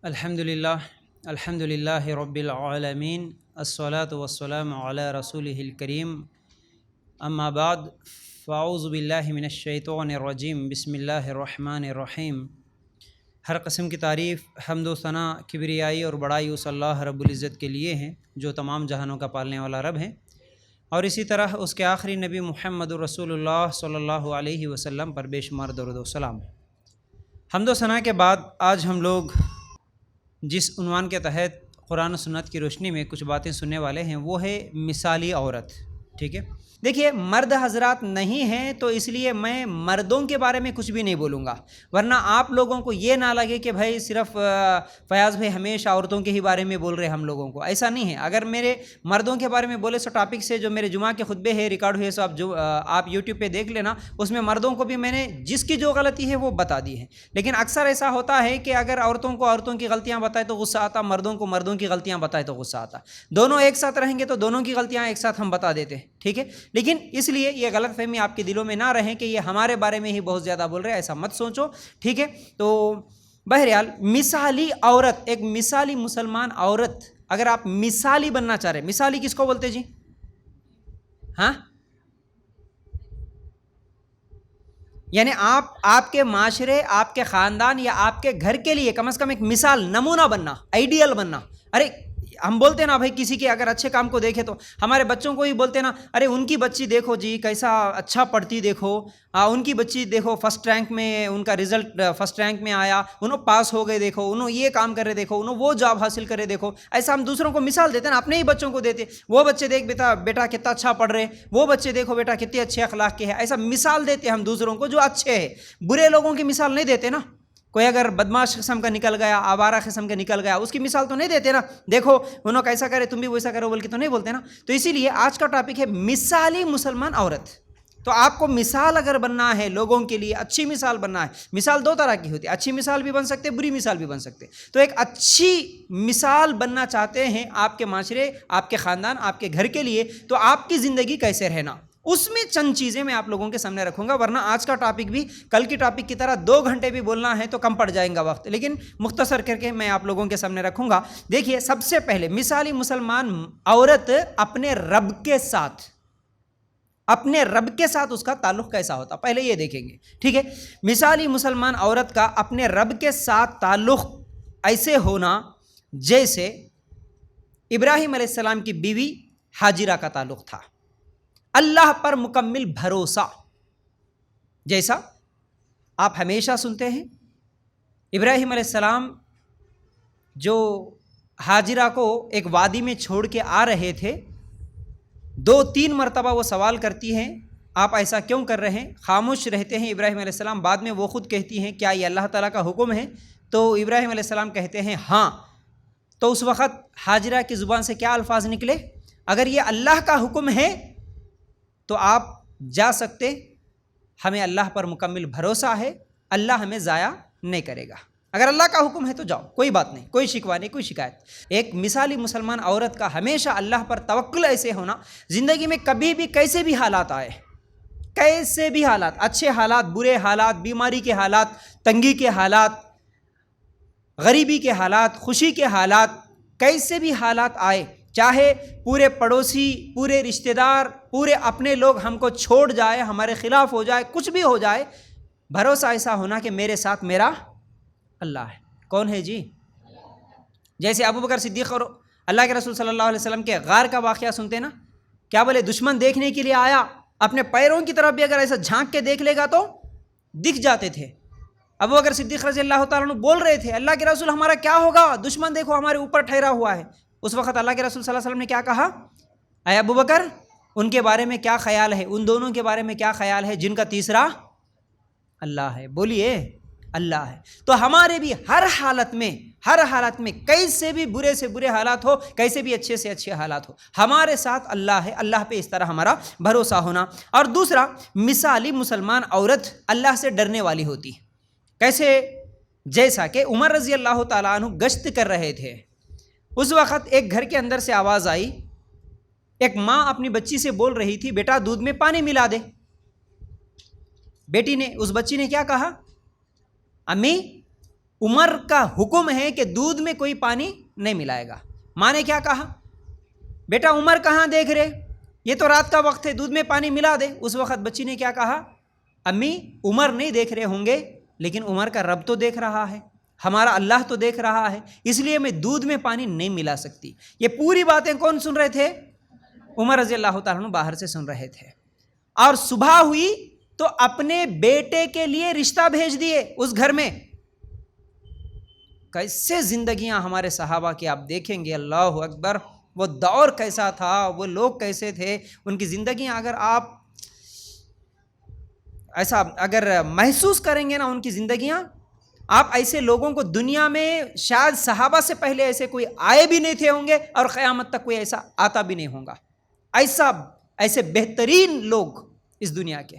الحمد للہ رب العالمین الصلاة والسلام علی رسولہ الکریم اما بعد فاعوذ باللہ من الشیطان الرجیم بسم اللہ الرحمن الرحیم۔ ہر قسم کی تعریف، حمد و ثنا، کبریائی اور بڑائی اس اللہ رب العزت کے لیے ہیں جو تمام جہانوں کا پالنے والا رب ہے، اور اسی طرح اس کے آخری نبی محمد رسول اللہ صلی اللہ علیہ وسلم پر بے شمار درود و سلام۔ حمد و ثنا کے بعد آج ہم لوگ جس عنوان کے تحت قرآن و سنت کی روشنی میں کچھ باتیں سننے والے ہیں وہ ہے مثالی عورت۔ ٹھیک ہے، دیکھیے مرد حضرات نہیں ہیں تو اس لیے میں مردوں کے بارے میں کچھ بھی نہیں بولوں گا، ورنہ آپ لوگوں کو یہ نہ لگے کہ بھائی صرف فیاض بھائی ہمیشہ عورتوں کے ہی بارے میں بول رہے ہم لوگوں کو۔ ایسا نہیں ہے، اگر میرے مردوں کے بارے میں بولے سو ٹاپک سے جو میرے جمعہ کے خطبے ہیں ریکارڈ ہوئے سو آپ یوٹیوب پہ دیکھ لینا، اس میں مردوں کو بھی میں نے جس کی جو غلطی ہے وہ بتا دی ہے۔ لیکن اکثر ایسا ہوتا ہے کہ اگر عورتوں کو عورتوں کی غلطیاں بتائے تو غصہ آتا، مردوں کو مردوں کی غلطیاں بتائے تو غصہ آتا، دونوں ایک ساتھ رہیں گے تو دونوں کی غلطیاں ایک ساتھ ہم بتا دیتے ہیں۔ ٹھیک ہے، لیکن اس لیے یہ غلط فہمی آپ کے دلوں میں نہ رہیں کہ یہ ہمارے بارے میں ہی بہت زیادہ بول رہے ہیں، ایسا مت سوچو۔ ٹھیک ہے، تو بہرحال مثالی عورت، ایک مثالی مسلمان عورت، اگر آپ مثالی بننا چاہ رہے ہیں، مثالی کس کو بولتے جی؟ ہاں، یعنی آپ کے معاشرے، آپ کے خاندان یا آپ کے گھر کے لیے کم از کم ایک مثال، نمونہ بننا، آئیڈیل بننا۔ ارے ہم بولتے نا بھائی کسی کے اگر اچھے کام کو دیکھے تو ہمارے بچوں کو ہی بولتے نا، ارے ان کی بچی دیکھو جی کیسا اچھا پڑھتی، دیکھو ان کی بچی دیکھو فرسٹ رینک میں، ان کا رزلٹ فرسٹ رینک میں آیا، انہوں پاس ہو گئے، دیکھو انہوں یہ کام کر رہے، دیکھو انہوں وہ جاب حاصل کرے، دیکھو۔ ایسا ہم دوسروں کو مثال دیتے نا، اپنے ہی بچوں کو دیتے، وہ بچے دیکھ بیٹا کتنا اچھا پڑھ رہے، وہ بچے دیکھو بیٹا کتنے اچھے اخلاق کے ہیں۔ ایسا مثال دیتے ہم دوسروں کو جو اچھے ہیں، برے لوگوں کی مثال نہیں دیتے نا۔ کوئی اگر بدماش قسم کا نکل گیا، آوارہ قسم کا نکل گیا، اس کی مثال تو نہیں دیتے نا، دیکھو انہوں کیسا کرے تم بھی ویسا کرو بول کے تو نہیں بولتے نا۔ تو اسی لیے آج کا ٹاپک ہے مثالی مسلمان عورت۔ تو آپ کو مثال اگر بننا ہے لوگوں کے لیے، اچھی مثال بننا ہے، مثال دو طرح کی ہوتی ہے، اچھی مثال بھی بن سکتے، بری مثال بھی بن سکتے۔ تو ایک اچھی مثال بننا چاہتے ہیں آپ کے معاشرے، آپ کے خاندان، آپ کے گھر کے لیے، تو آپ کی زندگی کیسے رہنا، اس میں چند چیزیں میں آپ لوگوں کے سامنے رکھوں گا، ورنہ آج کا ٹاپک بھی کل کی ٹاپک کی طرح 2 گھنٹے بھی بولنا ہے تو کم پڑ جائیں گا وقت، لیکن مختصر کر کے میں آپ لوگوں کے سامنے رکھوں گا۔ دیکھیے سب سے پہلے مثالی مسلمان عورت اپنے رب کے ساتھ، اپنے رب کے ساتھ اس کا تعلق کیسا ہوتا، پہلے یہ دیکھیں گے۔ ٹھیک ہے، مثالی مسلمان عورت کا اپنے رب کے ساتھ تعلق ایسے ہونا جیسے ابراہیم علیہ السلام کی بیوی ہاجرہ کا تعلق تھا، اللہ پر مکمل بھروسہ۔ جیسا آپ ہمیشہ سنتے ہیں ابراہیم علیہ السلام جو ہاجرہ کو ایک وادی میں چھوڑ کے آ رہے تھے، 2-3 مرتبہ وہ سوال کرتی ہیں آپ ایسا کیوں کر رہے ہیں، خاموش رہتے ہیں ابراہیم علیہ السلام، بعد میں وہ خود کہتی ہیں کیا یہ اللہ تعالیٰ کا حکم ہے؟ تو ابراہیم علیہ السلام کہتے ہیں ہاں۔ تو اس وقت ہاجرہ کی زبان سے کیا الفاظ نکلے؟ اگر یہ اللہ کا حکم ہے تو آپ جا سکتے، ہمیں اللہ پر مکمل بھروسہ ہے، اللہ ہمیں ضائع نہیں کرے گا، اگر اللہ کا حکم ہے تو جاؤ، کوئی بات نہیں، کوئی شکوہ نہیں، کوئی شکایت۔ ایک مثالی مسلمان عورت کا ہمیشہ اللہ پر توکل ایسے ہونا، زندگی میں کبھی بھی کیسے بھی حالات آئے، کیسے بھی حالات، اچھے حالات، برے حالات، بیماری کے حالات، تنگی کے حالات، غریبی کے حالات، خوشی کے حالات، کیسے بھی حالات آئے، چاہے پورے پڑوسی، پورے رشتہ دار، پورے اپنے لوگ ہم کو چھوڑ جائے، ہمارے خلاف ہو جائے، کچھ بھی ہو جائے، بھروسہ ایسا ہونا کہ میرے ساتھ میرا اللہ ہے۔ کون ہے جی؟ جیسے ابوبکر صدیق اور اللہ کے رسول صلی اللہ علیہ وسلم کے غار کا واقعہ سنتے نا، کیا بولے دشمن دیکھنے کے لیے آیا، اپنے پیروں کی طرف بھی اگر ایسا جھانک کے دیکھ لے گا تو دکھ جاتے تھے۔ ابوبکر صدیق رضی اللہ تعالیٰ عنہ بول رہے تھے اللہ کے رسول ہمارا کیا ہوگا، دشمن دیکھو ہمارے اوپر ٹھہرا ہوا ہے۔ اس وقت اللہ کے رسول صلی اللہ علیہ وسلم نے کیا کہا، اے ابوبکر ان کے بارے میں کیا خیال ہے، ان دونوں کے بارے میں کیا خیال ہے جن کا تیسرا اللہ ہے، بولیے اللہ ہے۔ تو ہمارے بھی ہر حالت میں کیسے بھی برے سے برے حالات ہو، کیسے بھی اچھے سے اچھے حالات ہو، ہمارے ساتھ اللہ ہے، اللہ پہ اس طرح ہمارا بھروسہ ہونا۔ اور دوسرا، مثالی مسلمان عورت اللہ سے ڈرنے والی ہوتی، کیسے؟ جیسا کہ عمر رضی اللہ تعالیٰ عنہ گشت کر رہے تھے، اس وقت ایک گھر کے اندر سے آواز آئی، ایک ماں اپنی بچی سے بول رہی تھی بیٹا دودھ میں پانی ملا دے۔ بیٹی نے، اس بچی نے کیا کہا، امی عمر کا حکم ہے کہ دودھ میں کوئی پانی نہیں ملائے گا. ماں نے کیا کہا؟ بیٹا عمر کہاں دیکھ رہے, یہ تو رات کا وقت ہے, دودھ میں پانی ملا دے. اس وقت بچی نے کیا کہا؟ امی عمر نہیں دیکھ رہے ہوں گے, لیکن عمر کا رب تو دیکھ رہا ہے, ہمارا اللہ تو دیکھ رہا ہے, اس لیے میں دودھ میں پانی نہیں ملا سکتی. یہ پوری باتیں کون سن رہے تھے؟ عمر رضی اللہ تعالیٰ عنہ باہر سے سن رہے تھے. اور صبح ہوئی تو اپنے بیٹے کے لیے رشتہ بھیج دیے اس گھر میں. کیسے زندگیاں ہمارے صحابہ کی آپ دیکھیں گے, اللہ اکبر, وہ دور کیسا تھا, وہ لوگ کیسے تھے, ان کی زندگیاں اگر آپ ایسا اگر محسوس کریں گے نا ان کی زندگیاں, آپ ایسے لوگوں کو دنیا میں شاید صحابہ سے پہلے ایسے کوئی آئے بھی نہیں تھے ہوں گے, اور قیامت تک کوئی ایسا آتا بھی نہیں ہوگا. ایسے بہترین لوگ اس دنیا کے,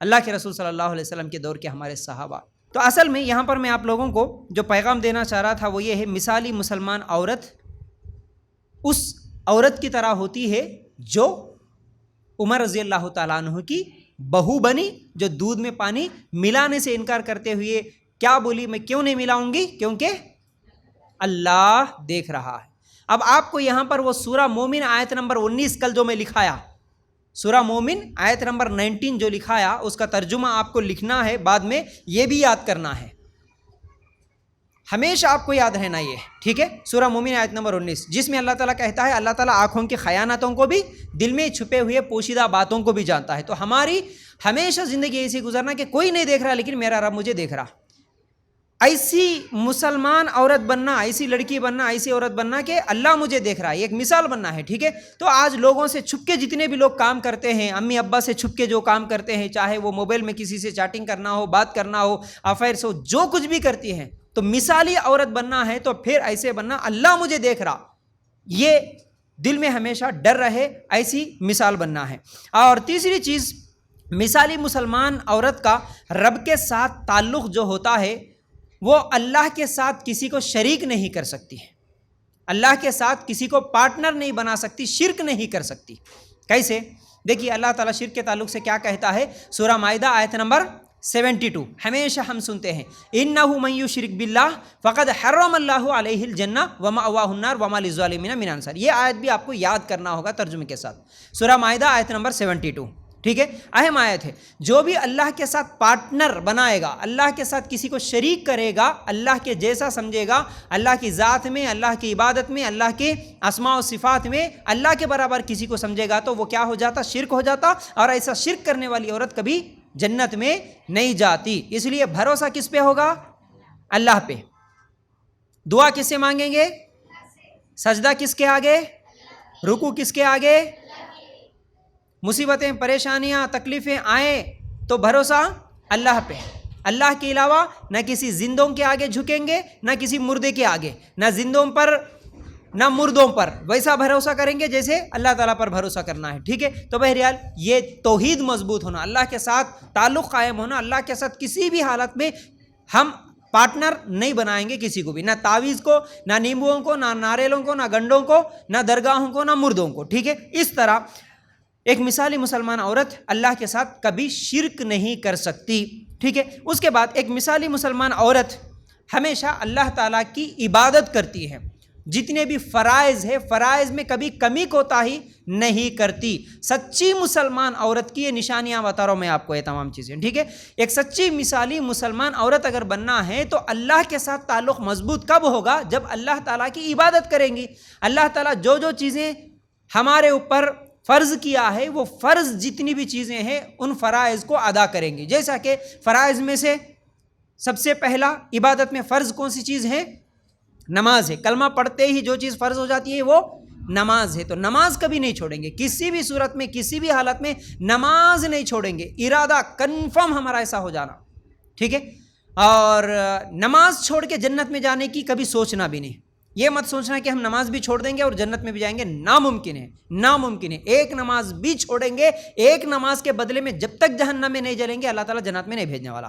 اللہ کے رسول صلی اللہ علیہ وسلم کے دور کے ہمارے صحابہ. تو اصل میں یہاں پر میں آپ لوگوں کو جو پیغام دینا چاہ رہا تھا وہ یہ ہے, مثالی مسلمان عورت اس عورت کی طرح ہوتی ہے جو عمر رضی اللہ تعالیٰ عنہ کی بہو بنی, جو دودھ میں پانی ملانے سے انکار کرتے ہوئے کیا بولی, میں کیوں نہیں ملاؤں گی, کیونکہ اللہ دیکھ رہا ہے. اب آپ کو یہاں پر وہ سورہ مومن آیت نمبر 19 کل جو میں لکھایا, سورہ مومن آیت نمبر 19 جو لکھایا, اس کا ترجمہ آپ کو لکھنا ہے, بعد میں یہ بھی یاد کرنا ہے, ہمیشہ آپ کو یاد رہنا یہ, ٹھیک ہے. سورہ مومن آیت نمبر 19, جس میں اللہ تعالیٰ کہتا ہے اللہ تعالیٰ آنکھوں کی خیانتوں کو بھی, دل میں چھپے ہوئے پوشیدہ باتوں کو بھی جانتا ہے. تو ہماری ہمیشہ زندگی ایسی گزرنا کہ کوئی نہیں دیکھ رہا لیکن میرا رب مجھے دیکھ رہا. ایسی مسلمان عورت بننا, ایسی لڑکی بننا, ایسی عورت بننا کہ اللہ مجھے دیکھ رہا ہے, ایک مثال بننا ہے, ٹھیک ہے. تو آج لوگوں سے چھپ کے جتنے بھی لوگ کام کرتے ہیں, امی ابا سے چھپ کے جو کام کرتے ہیں, چاہے وہ موبائل میں کسی سے چیٹنگ کرنا ہو, بات کرنا ہو, افیئرس ہو, جو کچھ بھی کرتی ہیں, تو مثالی عورت بننا ہے تو پھر ایسے بننا اللہ مجھے دیکھ رہا, یہ دل میں ہمیشہ ڈر رہے, ایسی مثال بننا ہے. اور تیسری چیز, مثالی مسلمان عورت کا رب کے ساتھ تعلق جو ہوتا ہے وہ اللہ کے ساتھ کسی کو شریک نہیں کر سکتی ہے, اللہ کے ساتھ کسی کو پارٹنر نہیں بنا سکتی, شرک نہیں کر سکتی. کیسے؟ دیکھیے اللہ تعالیٰ شرک کے تعلق سے کیا کہتا ہے, سورہ مائدہ آیت نمبر 72, ہمیشہ ہم سنتے ہیں, اِنَّهُ مَن يُشْرِكْ بِاللَّهِ فَقَدْ حَرَّمَ اللَّهُ عَلَيْهِ الْجَنَّةَ وَمَأْوَاهُ النَّارُ وَمَا لِلظَّالِمِينَ مِنْ أَنصَارٍ. یہ آیت بھی آپ کو یاد کرنا ہوگا ترجمے کے ساتھ. سورہ مائدہ آیت نمبر 72, ٹھیک ہے, اہم آیت ہے. جو بھی اللہ کے ساتھ پارٹنر بنائے گا, اللہ کے ساتھ کسی کو شریک کرے گا, اللہ کے جیسا سمجھے گا, اللہ کی ذات میں, اللہ کی عبادت میں, اللہ کے اسماء و صفات میں اللہ کے برابر کسی کو سمجھے گا, تو وہ کیا ہو جاتا, شرک ہو جاتا. اور ایسا شرک کرنے والی عورت کبھی جنت میں نہیں جاتی. اس لیے بھروسہ کس پہ ہوگا؟ اللہ پہ. دعا کس سے مانگیں گے؟ سجدہ کس کے آگے؟ رکوع کس کے آگے؟ مصیبتیں, پریشانیاں, تکلیفیں آئیں تو بھروسہ اللہ پہ. اللہ کے علاوہ نہ کسی زندوں کے آگے جھکیں گے, نہ کسی مردے کے آگے, نہ زندوں پر نہ مردوں پر. ویسا بھروسہ کریں گے جیسے اللہ تعالیٰ پر بھروسہ کرنا ہے, ٹھیک ہے. تو بہرحال یہ توحید مضبوط ہونا, اللہ کے ساتھ تعلق قائم ہونا, اللہ کے ساتھ کسی بھی حالت میں ہم پارٹنر نہیں بنائیں گے کسی کو بھی, نہ تعویذ کو, نہ نیمبوؤں کو, نہ ناریلوں کو, نہ گنڈوں کو, نہ درگاہوں کو, نہ مردوں کو, ٹھیک ہے. اس طرح ایک مثالی مسلمان عورت اللہ کے ساتھ کبھی شرک نہیں کر سکتی, ٹھیک ہے. اس کے بعد ایک مثالی مسلمان عورت ہمیشہ اللہ تعالیٰ کی عبادت کرتی ہے, جتنے بھی فرائض ہے فرائض میں کبھی کمی کوتاہی نہیں کرتی. سچی مسلمان عورت کی یہ نشانیاں بتا رہا ہوں میں آپ کو, یہ تمام چیزیں, ٹھیک ہے. ایک سچی مثالی مسلمان عورت اگر بننا ہے تو اللہ کے ساتھ تعلق مضبوط کب ہوگا؟ جب اللہ تعالیٰ کی عبادت کریں گی. اللہ تعالیٰ جو جو چیزیں ہمارے اوپر فرض کیا ہے وہ فرض جتنی بھی چیزیں ہیں ان فرائض کو ادا کریں گی. جیسا کہ فرائض میں سے سب سے پہلا عبادت میں فرض کون سی چیز ہے؟ نماز ہے. کلمہ پڑھتے ہی جو چیز فرض ہو جاتی ہے وہ نماز ہے. تو نماز کبھی نہیں چھوڑیں گے, کسی بھی صورت میں, کسی بھی حالت میں نماز نہیں چھوڑیں گے. ارادہ کنفرم ہمارا ایسا ہو جانا, ٹھیک ہے. اور نماز چھوڑ کے جنت میں جانے کی کبھی سوچنا بھی نہیں. یہ مت سوچنا کہ ہم نماز بھی چھوڑ دیں گے اور جنت میں بھی جائیں گے, ناممکن ہے, ناممکن ہے. ایک نماز بھی چھوڑیں گے, ایک نماز کے بدلے میں جب تک جہنم میں نہیں جلیں گے اللہ تعالیٰ جنت میں نہیں بھیجنے والا.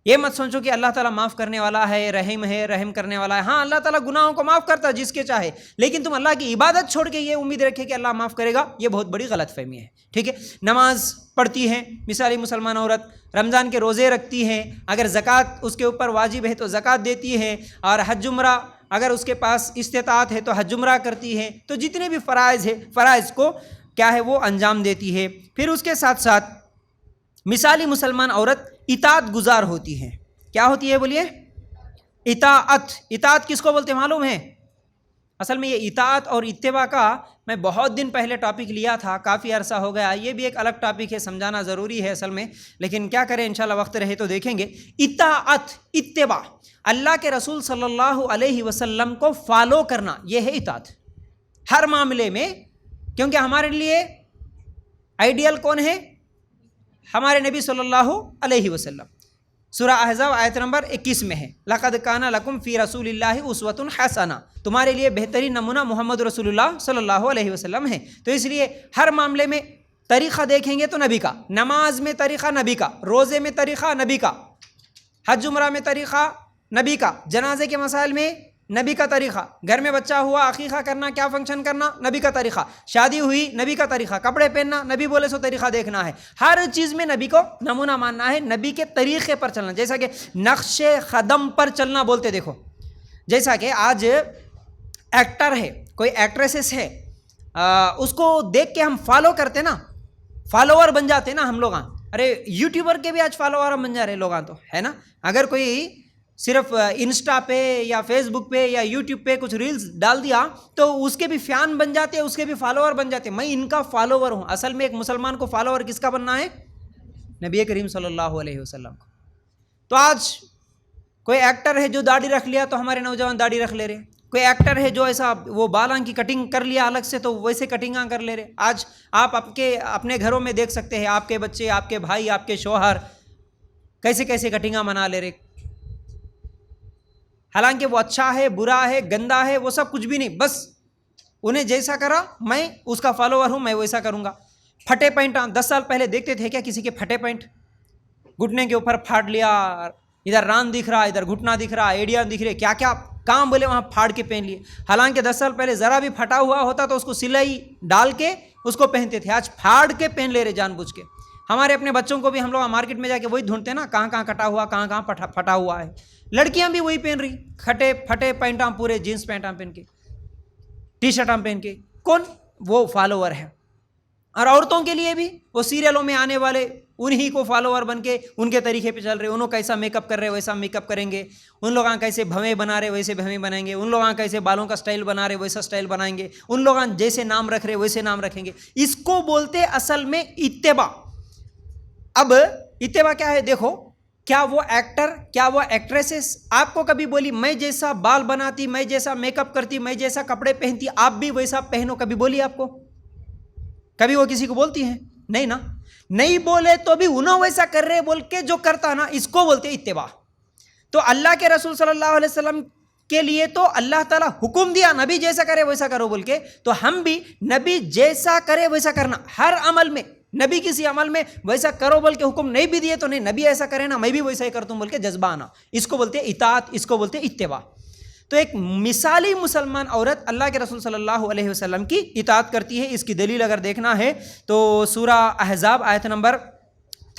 یہ مت سوچو کہ اللہ تعالیٰ معاف کرنے والا ہے، رحم کرنے والا ہے. ہاں اللہ تعالیٰ گناہوں کو معاف کرتا ہے جس کے چاہے، لیکن تم اللہ کی عبادت چھوڑ کے یہ امید رکھے کہ اللہ معاف کرے گا، یہ بہت بڑی غلط فہمی ہے. ٹھیک ہے. نماز پڑھتی ہیں مثالی مسلمان عورت، رمضان کے روزے رکھتی ہیں، اگر زکوٰۃ اس کے اوپر واجب ہے تو زکوٰۃ دیتی ہے، اور حج عمرہ اگر اس کے پاس استطاعت ہے تو حج عمرہ کرتی ہے. تو جتنے بھی فرائض کو کیا ہے وہ انجام دیتی ہے. پھر اس کے ساتھ ساتھ مثالی مسلمان عورت اطاعت گزار ہوتی ہے. کیا ہوتی ہے بولیے؟ اطاعت کس کو بولتے ہیں معلوم ہے؟ اصل میں یہ اطاعت اور اتباع کا میں بہت دن پہلے ٹاپک لیا تھا، کافی عرصہ ہو گیا. یہ بھی ایک الگ ٹاپک ہے، سمجھانا ضروری ہے اصل میں، لیکن کیا کریں انشاءاللہ وقت رہے تو دیکھیں گے. اطاعت، اتباع، اللہ کے رسول صلی اللہ علیہ وسلم کو فالو کرنا، یہ ہے اطاعت ہر معاملے میں. کیونکہ ہمارے لیے آئیڈیل کون ہے؟ ہمارے نبی صلی اللہ علیہ وسلم. سورہ احزاب آیت نمبر 21 میں ہے، لَقَدْ كَانَ لَكُمْ فِي رَسُولِ اللَّهِ أُسْوَةٌ حَسَنَةٌ، تمہارے لیے بہترین نمونہ محمد رسول اللہ صلی اللہ علیہ وسلم ہے. تو اس لیے ہر معاملے میں طریقہ دیکھیں گے تو نبی کا، نماز میں طریقہ نبی کا، روزے میں طریقہ نبی کا، حج عمرہ میں طریقہ نبی کا، جنازے کے مسائل میں نبی کا طریقہ، گھر میں بچہ ہوا عقیقہ کرنا، کیا فنکشن کرنا، نبی کا طریقہ، شادی ہوئی نبی کا طریقہ، کپڑے پہننا نبی بولے سو طریقہ دیکھنا ہے. ہر چیز میں نبی کو نمونہ ماننا ہے، نبی کے طریقے پر چلنا. جیسا کہ نقش قدم پر چلنا بولتے، دیکھو جیسا کہ آج ایکٹر ہے، کوئی ایکٹریسس ہے، اس کو دیکھ کے ہم فالو کرتے نا، فالوور بن جاتے نا ہم لوگ. ارے یوٹیوبر کے بھی آج فالوور بن جا رہے لوگ تو، ہے نا. اگر کوئی صرف انسٹا پہ یا فیس بک پہ یا یوٹیوب پہ کچھ ریلز ڈال دیا تو اس کے بھی فین بن جاتے ہیں، اس کے بھی فالوور بن جاتے ہیں. میں ان کا فالوور ہوں. اصل میں ایک مسلمان کو فالوور کس کا بننا ہے؟ نبی کریم صلی اللہ علیہ وسلم کو. تو آج کوئی ایکٹر ہے جو داڑھی رکھ لیا تو ہمارے نوجوان داڑھی رکھ لے رہے، کوئی ایکٹر ہے جو ایسا وہ بالاں کی کٹنگ کر لیا الگ سے تو ویسے کٹنگاں کر لے رہے. آج آپ اپنے گھروں میں دیکھ سکتے ہیں، آپ کے بچے، آپ کے بھائی، آپ کے شوہر کیسے کیسے کٹنگاں بنا لے رہے. حالانکہ وہ اچھا ہے، برا ہے، گندا ہے، وہ سب کچھ بھی نہیں، بس انہیں جیسا کرا میں اس کا فالوور ہوں، میں ویسا کروں گا. پھٹے پینٹ 10 سال پہلے دیکھتے تھے کیا کسی کے پھٹے پینٹ؟ گھٹنے کے اوپر پھاڑ لیا، ادھر ران دکھ رہا، ادھر گھٹنا دکھ رہا، ایڑیاں دکھ رہے، کیا کیا کام بولے وہاں پھاڑ کے پہن لیے. حالانکہ 10 سال پہلے ذرا بھی پھٹا ہوا ہوتا تو اس کو سلائی ڈال کے اس کو پہنتے تھے. آج پھاڑ کے پہن لے رہے جان بوجھ کے. ہمارے اپنے بچوں کو بھی ہم لوگ مارکیٹ میں جا کے وہی ڈھونڈتے نا، کہاں کہاں کٹا ہوا، کہاں کہاں پھٹا ہوا ہے. لڑکیاں بھی وہی پہن رہی، پھٹے پینٹاں، پورے جینس پینٹاں پہن کے، ٹی شرٹاں پہن کے. کون؟ وہ فالوور ہے. اور عورتوں کے لیے بھی وہ سیریلوں میں آنے والے انہی کو فالوور بن کے ان کے طریقے پہ چل رہے. انہوں کیسا میک اپ کر رہے ویسا میک اپ کریں گے، ان لوگاں کیسے بھویں بنا رہے ویسے بھویں بنائیں گے، ان لوگاں کیسے بالوں کا سٹائل بنا رہے ویسا سٹائل بنائیں گے، ان لوگاں جیسے نام رکھ رہے ویسے نام رکھیں گے. اس کو بولتے اصل میں اتباع. اب اتباع کیا ہے؟ دیکھو، کیا وہ ایکٹر، کیا وہ ایکٹریسز آپ کو کبھی بولی میں جیسا بال بناتی، میں جیسا میک اپ کرتی، میں جیسا کپڑے پہنتی آپ بھی ویسا پہنو، کبھی بولی آپ کو؟ کبھی وہ کسی کو بولتی ہیں؟ نہیں نا. نہیں بولے تو بھی انہوں ویسا کر رہے بول کے جو کرتا نا، اس کو بولتے اتباع. تو اللہ کے رسول صلی اللہ علیہ وسلم کے لیے تو اللہ تعالیٰ حکم دیا نبی جیسا کرے ویسا کرو بول کے، تو ہم بھی نبی جیسا کرے ویسا کرنا. ہر عمل میں نبی کسی عمل میں ویسا کرو بول کے حکم نہیں بھی دیے تو نہیں، نبی ایسا کرے نا میں بھی ویسا ہی کرتا ہوں بول کے جذبہ آنا، اس کو بولتے اطاعت، اس کو بولتے اتباع. تو ایک مثالی مسلمان عورت اللہ کے رسول صلی اللہ علیہ وسلم کی اطاعت کرتی ہے. اس کی دلیل اگر دیکھنا ہے تو سورہ احزاب آیت نمبر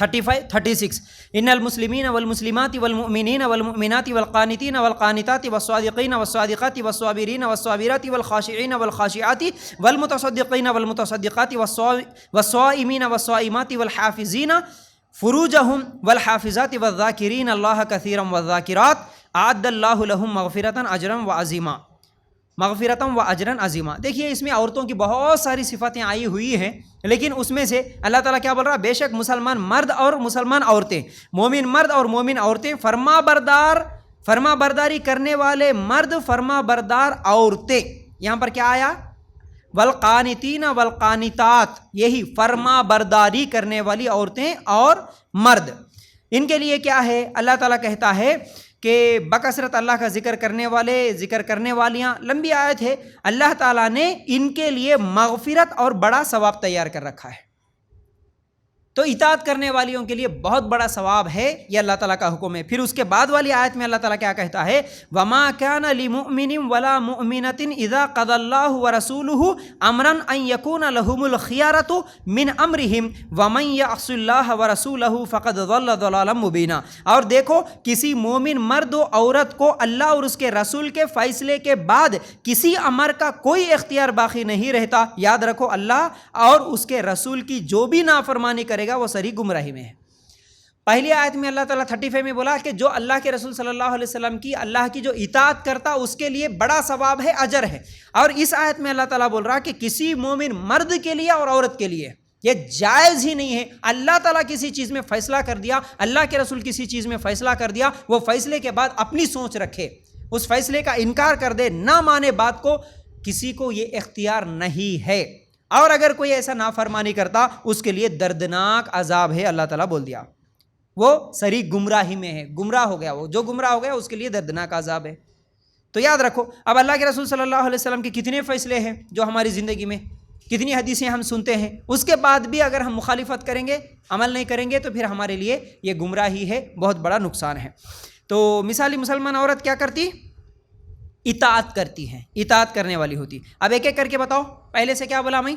36 ان المسلمین والمسلمات والمؤمنین والمؤمنات والقانتین والقانتات والصادقین والصادقات والصابرین والصابرات والخاشعین والخاشعات والمتصدقین والمتصدقات والصائمین والصائمات والحافظین فروجہم والحافظات والذاکرین اللہ کثیرا والذاکرات اعد اللہ لہم مغفرۃ اجرا وعظیما. مغفرتم و اجرن عظیمہ. دیکھیے اس میں عورتوں کی بہت ساری صفاتیں آئی ہوئی ہیں، لیکن اس میں سے اللہ تعالیٰ کیا بول رہا ہے؟ بے شک مسلمان مرد اور مسلمان عورتیں، مومن مرد اور مومن عورتیں، فرما برداری کرنے والے مرد، فرما بردار عورتیں. یہاں پر کیا آیا؟ والقانتین والقانتات، یہی فرما برداری کرنے والی عورتیں اور مرد. ان کے لیے کیا ہے؟ اللہ تعالیٰ کہتا ہے کہ بکثرت اللہ کا ذکر کرنے والے، ذکر کرنے والیاں، لمبی آیت ہے. اللہ تعالیٰ نے ان کے لیے مغفرت اور بڑا ثواب تیار کر رکھا ہے. تو اطاعت کرنے والیوں کے لیے بہت بڑا ثواب ہے، یہ اللہ تعالیٰ کا حکم ہے۔ پھر اس کے بعد والی آیت میں اللہ تعالیٰ کیا کہتا ہے؟ وَمَا كَانَ لِمُؤْمِنٍ وَلَا مُؤْمِنَةٍ إِذَا قَضَى اللَّهُ وَرَسُولُهُ أَمْرًا أَن يَكُونَ لَهُمُ الْخِيَارَةُ مِنْ أَمْرِهِمْ وَمَن يَعْصِ اللَّهَ وَرَسُولَهُ فَقَدْ ضَلَّ ضَلَالًا مُبِينًا۔ اور دیکھو، کسی مومن مرد و عورت کو اللہ اور اس کے رسول کے فیصلے کے بعد کسی امر کا کوئی اختیار باقی نہیں رہتا۔ یاد رکھو، اللہ اور اس کے رسول کی جو بھی نافرمانی کرے گا وہ صریح گمراہی میں ہے۔ پہلی آیت میں اللہ تعالیٰ 35 میں بولا کہ جو اللہ کے رسول صلی اللہ علیہ وسلم کی، اللہ کی جو اطاعت کرتا اس کے لیے بڑا ثواب ہے، اجر ہے۔ اور اس آیت میں اللہ تعالیٰ بول رہا کہ کسی مومن مرد کے لیے اور عورت کے لیے یہ جائز ہی نہیں ہے۔ اللہ تعالیٰ کسی چیز میں فیصلہ کر دیا، اللہ کے رسول کسی چیز میں فیصلہ کر دیا، وہ فیصلے کے بعد اپنی سوچ رکھے، اس فیصلے کا انکار کر دے، نہ مانے بات کو، کسی کو یہ اختیار نہیں ہے۔ اور اگر کوئی ایسا نافرمانی کرتا اس کے لیے دردناک عذاب ہے، اللہ تعالیٰ بول دیا، وہ صریح گمراہی میں ہے، گمراہ ہو گیا، وہ جو گمراہ ہو گیا اس کے لیے دردناک عذاب ہے۔ تو یاد رکھو، اب اللہ کے رسول صلی اللہ علیہ وسلم کے کتنے فیصلے ہیں جو ہماری زندگی میں، کتنی حدیثیں ہم سنتے ہیں، اس کے بعد بھی اگر ہم مخالفت کریں گے، عمل نہیں کریں گے، تو پھر ہمارے لیے یہ گمراہی ہے، بہت بڑا نقصان ہے۔ تو مثالی مسلمان عورت کیا کرتی؟ اطاعت کرتی ہیں، اطاعت کرنے والی ہوتی۔ اب ایک ایک کر کے بتاؤ، پہلے سے کیا بولا میں؟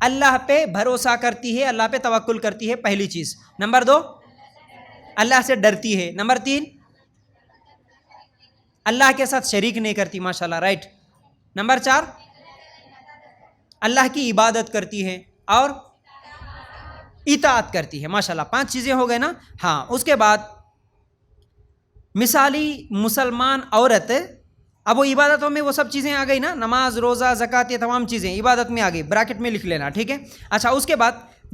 اللہ پہ بھروسہ کرتی ہے، اللہ پہ توکل کرتی ہے، پہلی چیز۔ نمبر 2، اللہ سے ڈرتی ہے۔ نمبر 3، اللہ کے ساتھ شریک نہیں کرتی، ماشاءاللہ، رائٹ۔ نمبر 4، اللہ کی عبادت کرتی ہے اور اطاعت کرتی ہے، ماشاءاللہ، 5 چیزیں ہو گئے نا۔ ہاں، اس کے بعد مثالی مسلمان عورت، اب وہ عبادتوں میں وہ سب چیزیں آ گئی نا، نماز، روزہ، زکوٰۃ، یہ تمام چیزیں عبادت میں آ گئی، براکٹ میں لکھ لینا، ٹھیک ہے۔ اچھا، اس کے بعد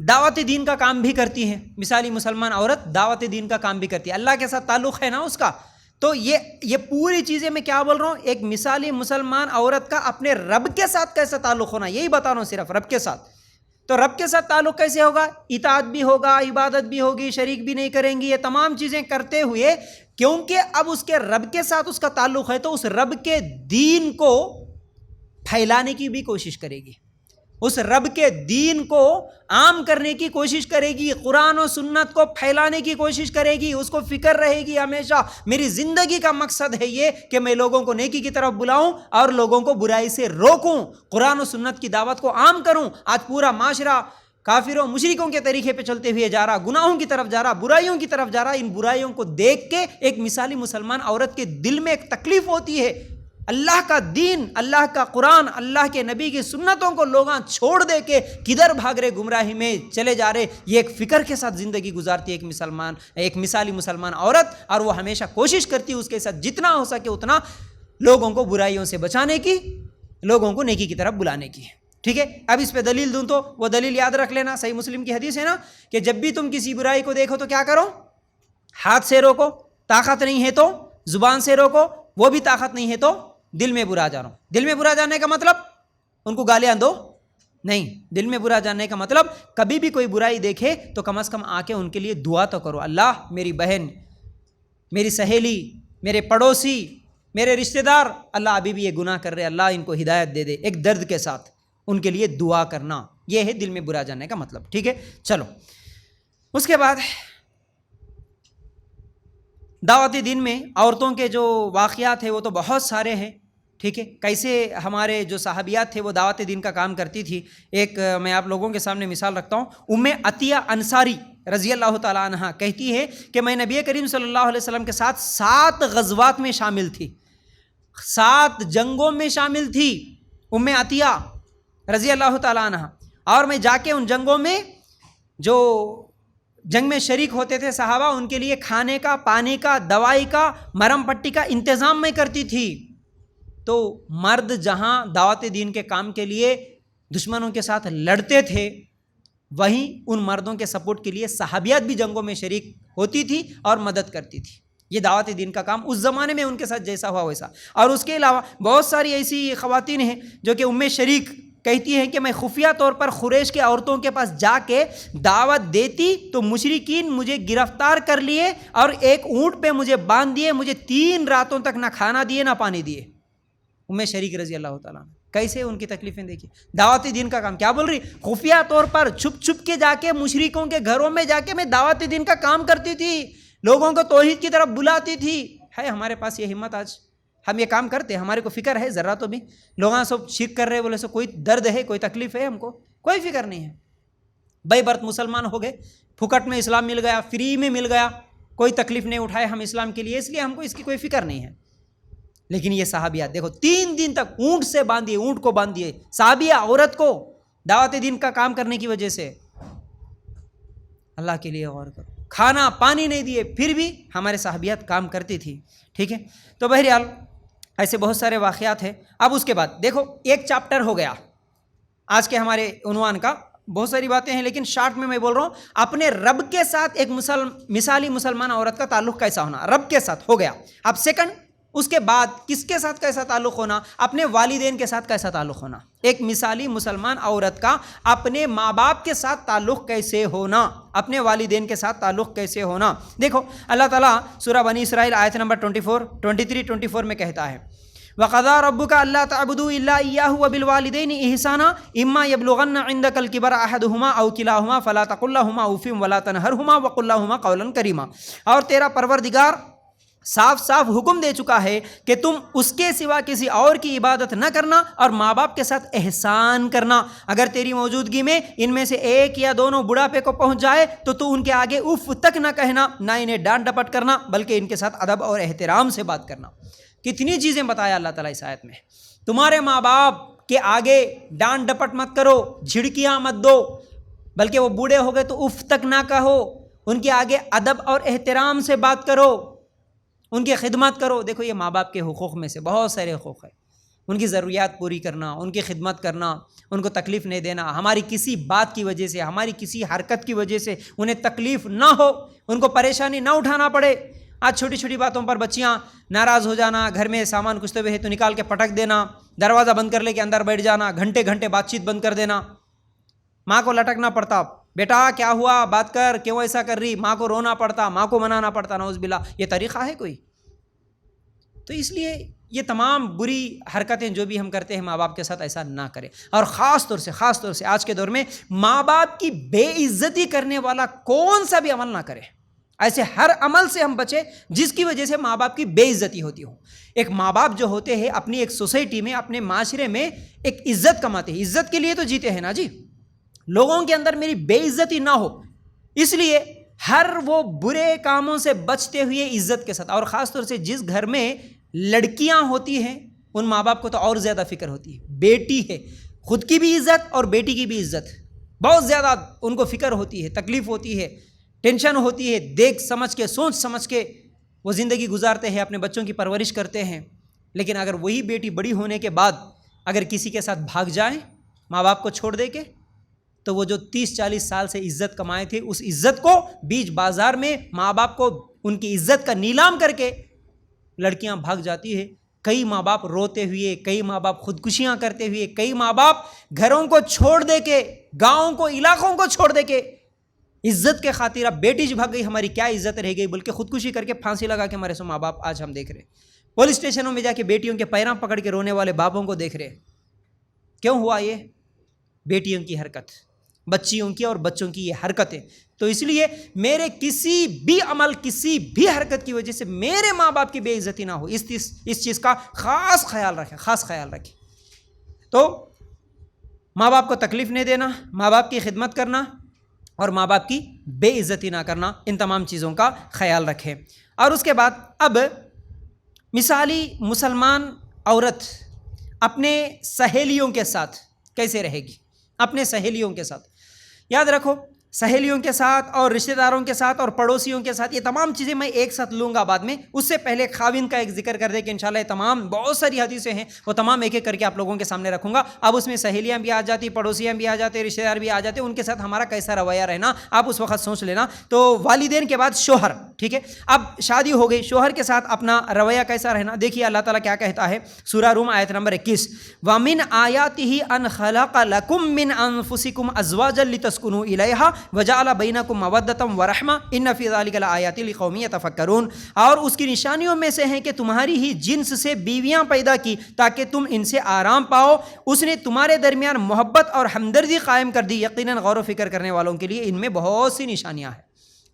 دعوت دین کا کام بھی کرتی ہے، مثالی مسلمان عورت دعوت دین کا کام بھی کرتی ہے، اللہ کے ساتھ تعلق ہے نا اس کا۔ تو یہ پوری چیزیں میں کیا بول رہا ہوں، ایک مثالی مسلمان عورت کا اپنے رب کے ساتھ کیسے تعلق ہونا، یہی بتا رہا ہوں، صرف رب کے ساتھ۔ تو رب کے ساتھ تعلق کیسے ہوگا؟ اطاعت بھی ہوگا، عبادت بھی ہوگی، شریک بھی نہیں کریں گی، یہ تمام چیزیں کرتے ہوئے، کیونکہ اب اس کے رب کے ساتھ اس کا تعلق ہے، تو اس رب کے دین کو پھیلانے کی بھی کوشش کرے گی، اس رب کے دین کو عام کرنے کی کوشش کرے گی، قرآن و سنت کو پھیلانے کی کوشش کرے گی، اس کو فکر رہے گی ہمیشہ، میری زندگی کا مقصد ہے یہ کہ میں لوگوں کو نیکی کی طرف بلاؤں اور لوگوں کو برائی سے روکوں، قرآن و سنت کی دعوت کو عام کروں۔ آج پورا معاشرہ کافروں مشرکوں کے طریقے پہ چلتے ہوئے جا رہا، گناہوں کی طرف جا رہا، برائیوں کی طرف جا رہا۔ ان برائیوں کو دیکھ کے ایک مثالی مسلمان عورت کے دل میں ایک تکلیف ہوتی ہے، اللہ کا دین، اللہ کا قرآن، اللہ کے نبی کی سنتوں کو لوگاں چھوڑ دے کے کدھر بھاگ رہے، گمراہی میں چلے جا رہے، یہ ایک فکر کے ساتھ زندگی گزارتی ہے ایک مثالی مسلمان عورت، اور وہ ہمیشہ کوشش کرتی ہے اس کے ساتھ جتنا ہو سکے اتنا لوگوں کو برائیوں سے بچانے کی، لوگوں کو نیکی کی طرف بلانے کی، ٹھیک ہے۔ اب اس پہ دلیل دوں تو وہ دلیل یاد رکھ لینا، صحیح مسلم کی حدیث ہے نا کہ جب بھی تم کسی برائی کو دیکھو تو کیا کرو؟ ہاتھ سے روکو، طاقت نہیں ہے تو زبان سے روکو، وہ بھی طاقت نہیں ہے تو دل میں برا جانو۔ دل میں برا جاننے کا مطلب ان کو گالیاں دو نہیں، دل میں برا جاننے کا مطلب کبھی بھی کوئی برائی دیکھے تو کم از کم آ کے ان کے لیے دعا تو کرو، اللہ میری بہن، میری سہیلی، میرے پڑوسی، میرے رشتہ دار، اللہ ابھی بھی یہ گناہ کر رہے، اللہ ان کو ہدایت دے دے، ایک درد کے ساتھ ان کے لیے دعا کرنا، یہ ہے دل میں برا جاننے کا مطلب، ٹھیک ہے۔ چلو، اس کے بعد دعوت دین میں عورتوں کے جو واقعات ہیں وہ تو بہت سارے ہیں، ٹھیک ہے۔ کیسے ہمارے جو صحابیات تھے وہ دعوت دین کا کام کرتی تھی، ایک میں آپ لوگوں کے سامنے مثال رکھتا ہوں۔ ام عطیہ انصاری رضی اللہ تعالیٰ عنہ کہتی ہے کہ میں نبی کریم صلی اللہ علیہ وسلم کے ساتھ 7 غزوات میں شامل تھی، 7 جنگوں میں شامل تھی ام عطیہ رضی اللہ تعالیٰ عنہ، اور میں جا کے ان جنگوں میں جو جنگ میں شریک ہوتے تھے صحابہ، ان کے لیے کھانے کا، پانی کا، دوائی کا، مرم پٹی کا انتظام میں کرتی تھی۔ تو مرد جہاں دعوت دین کے کام کے لیے دشمنوں کے ساتھ لڑتے تھے، وہیں ان مردوں کے سپورٹ کے لیے صحابیات بھی جنگوں میں شریک ہوتی تھی اور مدد کرتی تھی۔ یہ دعوت دین کا کام اس زمانے میں ان کے ساتھ جیسا ہوا ویسا۔ اور اس کے علاوہ بہت ساری ایسی خواتین ہیں جو کہ ام شریک کہتی ہیں کہ میں خفیہ طور پر قریش کے عورتوں کے پاس جا کے دعوت دیتی تو مشرکین مجھے گرفتار کر لیے اور ایک اونٹ پہ مجھے باندھ دیے، مجھے 3 راتوں تک نہ کھانا دیے نہ پانی دیے۔ ام شریک رضی اللہ تعالیٰ عنہ کیسے ان کی تکلیفیں دیکھیے. دعوت دین کا کام کیا بول رہی, خفیہ طور پر چھپ چھپ کے جا کے مشرکوں کے گھروں میں جا کے میں دعوت دین کا کام کرتی تھی, لوگوں کو توحید کی طرف بلاتی تھی. ہے ہمارے پاس یہ ہمت آج؟ ہم یہ کام کرتے, ہمارے کو فکر ہے ذرا تو بھی؟ لوگاں سب شرک کر رہے بولے سو کوئی درد ہے, کوئی تکلیف ہے؟ ہم کو کوئی فکر نہیں ہے. بھائی برت مسلمان ہو گئے, پھکٹ میں اسلام مل گیا, فری میں مل گیا, کوئی تکلیف نہیں اٹھائے ہم اسلام کے لیے, اس لیے ہم کو اس کی کوئی فکر نہیں ہے. لیکن یہ صحابیات دیکھو 3 دن تک اونٹ سے باندھیے, اونٹ کو باندھیے, صحابیہ عورت کو دعوت دین کا کام کرنے کی وجہ سے. اللہ کے لیے غور کرو, کھانا پانی نہیں دیے پھر بھی ہمارے صحابیات کام کرتی تھی. ٹھیک ہے, تو بہرحال ایسے بہت سارے واقعات ہیں. اب اس کے بعد دیکھو ایک چیپٹر ہو گیا آج کے ہمارے عنوان کا, بہت ساری باتیں ہیں لیکن شارٹ میں بول رہا ہوں. اپنے رب کے ساتھ ایک مثالی مسلمان عورت کا تعلق کیسا ہونا, رب کے ساتھ ہو گیا. اب سیکنڈ, اس کے بعد کس کے ساتھ کیسا تعلق ہونا, اپنے والدین کے ساتھ کیسا تعلق ہونا. ایک مثالی مسلمان عورت کا اپنے ماں باپ کے ساتھ تعلق کیسے ہونا, اپنے والدین کے ساتھ تعلق کیسے ہونا. دیکھو اللہ تعالیٰ سورہ بنی اسرائیل آیت نمبر 23-24 میں کہتا ہے, وَقَضَىٰ رَبُّكَ أَلَّا تَعْبُدُوا إِلَّا إِيَّاهُ وَبِالْوَالِدَيْنِ إِحْسَانًا إِمَّا يَبْلُغَنَّ عِندَكَ الْكِبَرَ أَحَدُهُمَا أَوْ كِلَاهُمَا فَلَا تَقُل لَّهُمَا أُفٍّ وَلَا تَنْهَرْهُمَا وَقُل لَّهُمَا قَوْلًا كَرِيمًا. اور تیرا پروردگار صاف صاف حکم دے چکا ہے کہ تم اس کے سوا کسی اور کی عبادت نہ کرنا اور ماں باپ کے ساتھ احسان کرنا. اگر تیری موجودگی میں ان میں سے ایک یا دونوں بڑھاپے کو پہنچ جائے تو ان کے آگے اف تک نہ کہنا, نہ انہیں ڈانٹ ڈپٹ کرنا, بلکہ ان کے ساتھ ادب اور احترام سے بات کرنا. کتنی چیزیں بتایا اللہ تعالیٰ اس آیت میں. تمہارے ماں باپ کے آگے ڈانٹ ڈپٹ مت کرو, جھڑکیاں مت دو, بلکہ وہ بوڑھے ہو گئے تو اف تک نہ کہو, ان کے آگے ادب اور احترام سے بات کرو, ان کی خدمت کرو. دیکھو یہ ماں باپ کے حقوق میں سے بہت سارے حقوق ہیں, ان کی ضروریات پوری کرنا, ان کی خدمت کرنا, ان کو تکلیف نہیں دینا, ہماری کسی بات کی وجہ سے, ہماری کسی حرکت کی وجہ سے انہیں تکلیف نہ ہو, ان کو پریشانی نہ اٹھانا پڑے. آج چھوٹی چھوٹی باتوں پر بچیاں ناراض ہو جانا, گھر میں سامان کچھ تو ہے تو نکال کے پٹک دینا, دروازہ بند کر لے کے اندر بیٹھ جانا, گھنٹے گھنٹے بات چیت بند کر دینا. ماں کو لٹکنا پڑتا, بیٹا کیا ہوا, بات کر, کیوں ایسا کر رہی, ماں کو رونا پڑتا, ماں کو منانا پڑتا. نعوذ باللہ, یہ طریقہ ہے کوئی؟ تو اس لیے یہ تمام بری حرکتیں جو بھی ہم کرتے ہیں ماں باپ کے ساتھ ایسا نہ کریں. اور خاص طور سے آج کے دور میں ماں باپ کی بے عزتی کرنے والا کون سا بھی عمل نہ کرے. ایسے ہر عمل سے ہم بچیں جس کی وجہ سے ماں باپ کی بے عزتی ہوتی ہو. ایک ماں باپ جو ہوتے ہیں اپنی ایک سوسائٹی میں, اپنے معاشرے میں ایک عزت کماتے ہیں, عزت کے لیے تو جیتے ہیں نا جی. لوگوں کے اندر میری بے عزتی نہ ہو, اس لیے ہر وہ برے کاموں سے بچتے ہوئے عزت کے ساتھ. اور خاص طور سے جس گھر میں لڑکیاں ہوتی ہیں ان ماں باپ کو تو اور زیادہ فکر ہوتی ہے. بیٹی ہے, خود کی بھی عزت اور بیٹی کی بھی عزت بہت زیادہ ان کو فکر ہوتی ہے, تکلیف ہوتی ہے, ٹینشن ہوتی ہے. دیکھ سمجھ کے, سوچ سمجھ کے وہ زندگی گزارتے ہیں, اپنے بچوں کی پرورش کرتے ہیں. لیکن اگر وہی بیٹی بڑی ہونے کے بعد اگر کسی کے ساتھ بھاگ جائیں ماں باپ کو چھوڑ دے کے, تو وہ جو 30-40 سال سے عزت کمائے تھے اس عزت کو بیچ بازار میں ماں باپ کو ان کی عزت کا نیلام کر کے لڑکیاں بھاگ جاتی ہے. کئی ماں باپ روتے ہوئے, کئی ماں باپ خودکشیاں کرتے ہوئے, کئی ماں باپ گھروں کو چھوڑ دے کے, گاؤں کو, علاقوں کو چھوڑ دے کے عزت کے خاطر اب بیٹی جو بھاگ گئی ہماری کیا عزت رہ گئی, بلکہ خودکشی کر کے پھانسی لگا کے ہمارے سو ماں باپ آج ہم دیکھ رہے. پولیس اسٹیشنوں میں جا کے بیٹیوں کے پیراں پکڑ کے رونے والے باپوں کو دیکھ رہے. کیوں ہوا یہ؟ بیٹیوں کی حرکت, بچیوں کی اور بچوں کی یہ حرکتیں. تو اس لیے میرے کسی بھی عمل, کسی بھی حرکت کی وجہ سے میرے ماں باپ کی بے عزتی نہ ہو, اس چیز کا خاص خیال رکھیں. تو ماں باپ کو تکلیف نہیں دینا, ماں باپ کی خدمت کرنا اور ماں باپ کی بے عزتی نہ کرنا, ان تمام چیزوں کا خیال رکھیں. اور اس کے بعد اب مثالی مسلمان عورت اپنے سہیلیوں کے ساتھ کیسے رہے گی. اپنے سہیلیوں کے ساتھ یاد رکھو, سہیلیوں کے ساتھ اور رشتہ داروں کے ساتھ اور پڑوسیوں کے ساتھ, یہ تمام چیزیں میں ایک ساتھ لوں گا بعد میں. اس سے پہلے خاوند کا ایک ذکر کر دے کہ انشاءاللہ یہ تمام بہت ساری حدیثیں ہیں, وہ تمام ایک ایک کر کے آپ لوگوں کے سامنے رکھوں گا. اب اس میں سہیلیاں بھی آ جاتی, پڑوسیاں بھی آ جاتے, رشتہ دار بھی آ جاتے, ان کے ساتھ ہمارا کیسا رویہ رہنا آپ اس وقت سوچ لینا. تو والدین کے بعد شوہر, ٹھیک ہے, اب شادی ہو گئی, شوہر کے ساتھ اپنا رویہ کیسا رہنا. دیکھیے اللہ تعالیٰ کیا کہتا ہے سورہ روم آیت نمبر 21, وَمِنْ آيَاتِهِ أَنْ خَلَقَ لَكُم مِّنْ أَنفُسِكُمْ أَزْوَاجًا لِتَسْكُنُوا إِلَيْهَا وجعل بینکم مودۃ ورحمہ ان فی ذلک لآیات لقوم یتفکرون، اور اس کی نشانیوں میں سے ہیں کہ تمہاری ہی جنس سے بیویاں پیدا کی تاکہ تم ان سے آرام پاؤ، اس نے تمہارے درمیان محبت اور ہمدردی قائم کر دی، یقیناً غور و فکر کرنے والوں کے لیے ان میں بہت سی نشانیاں ہیں۔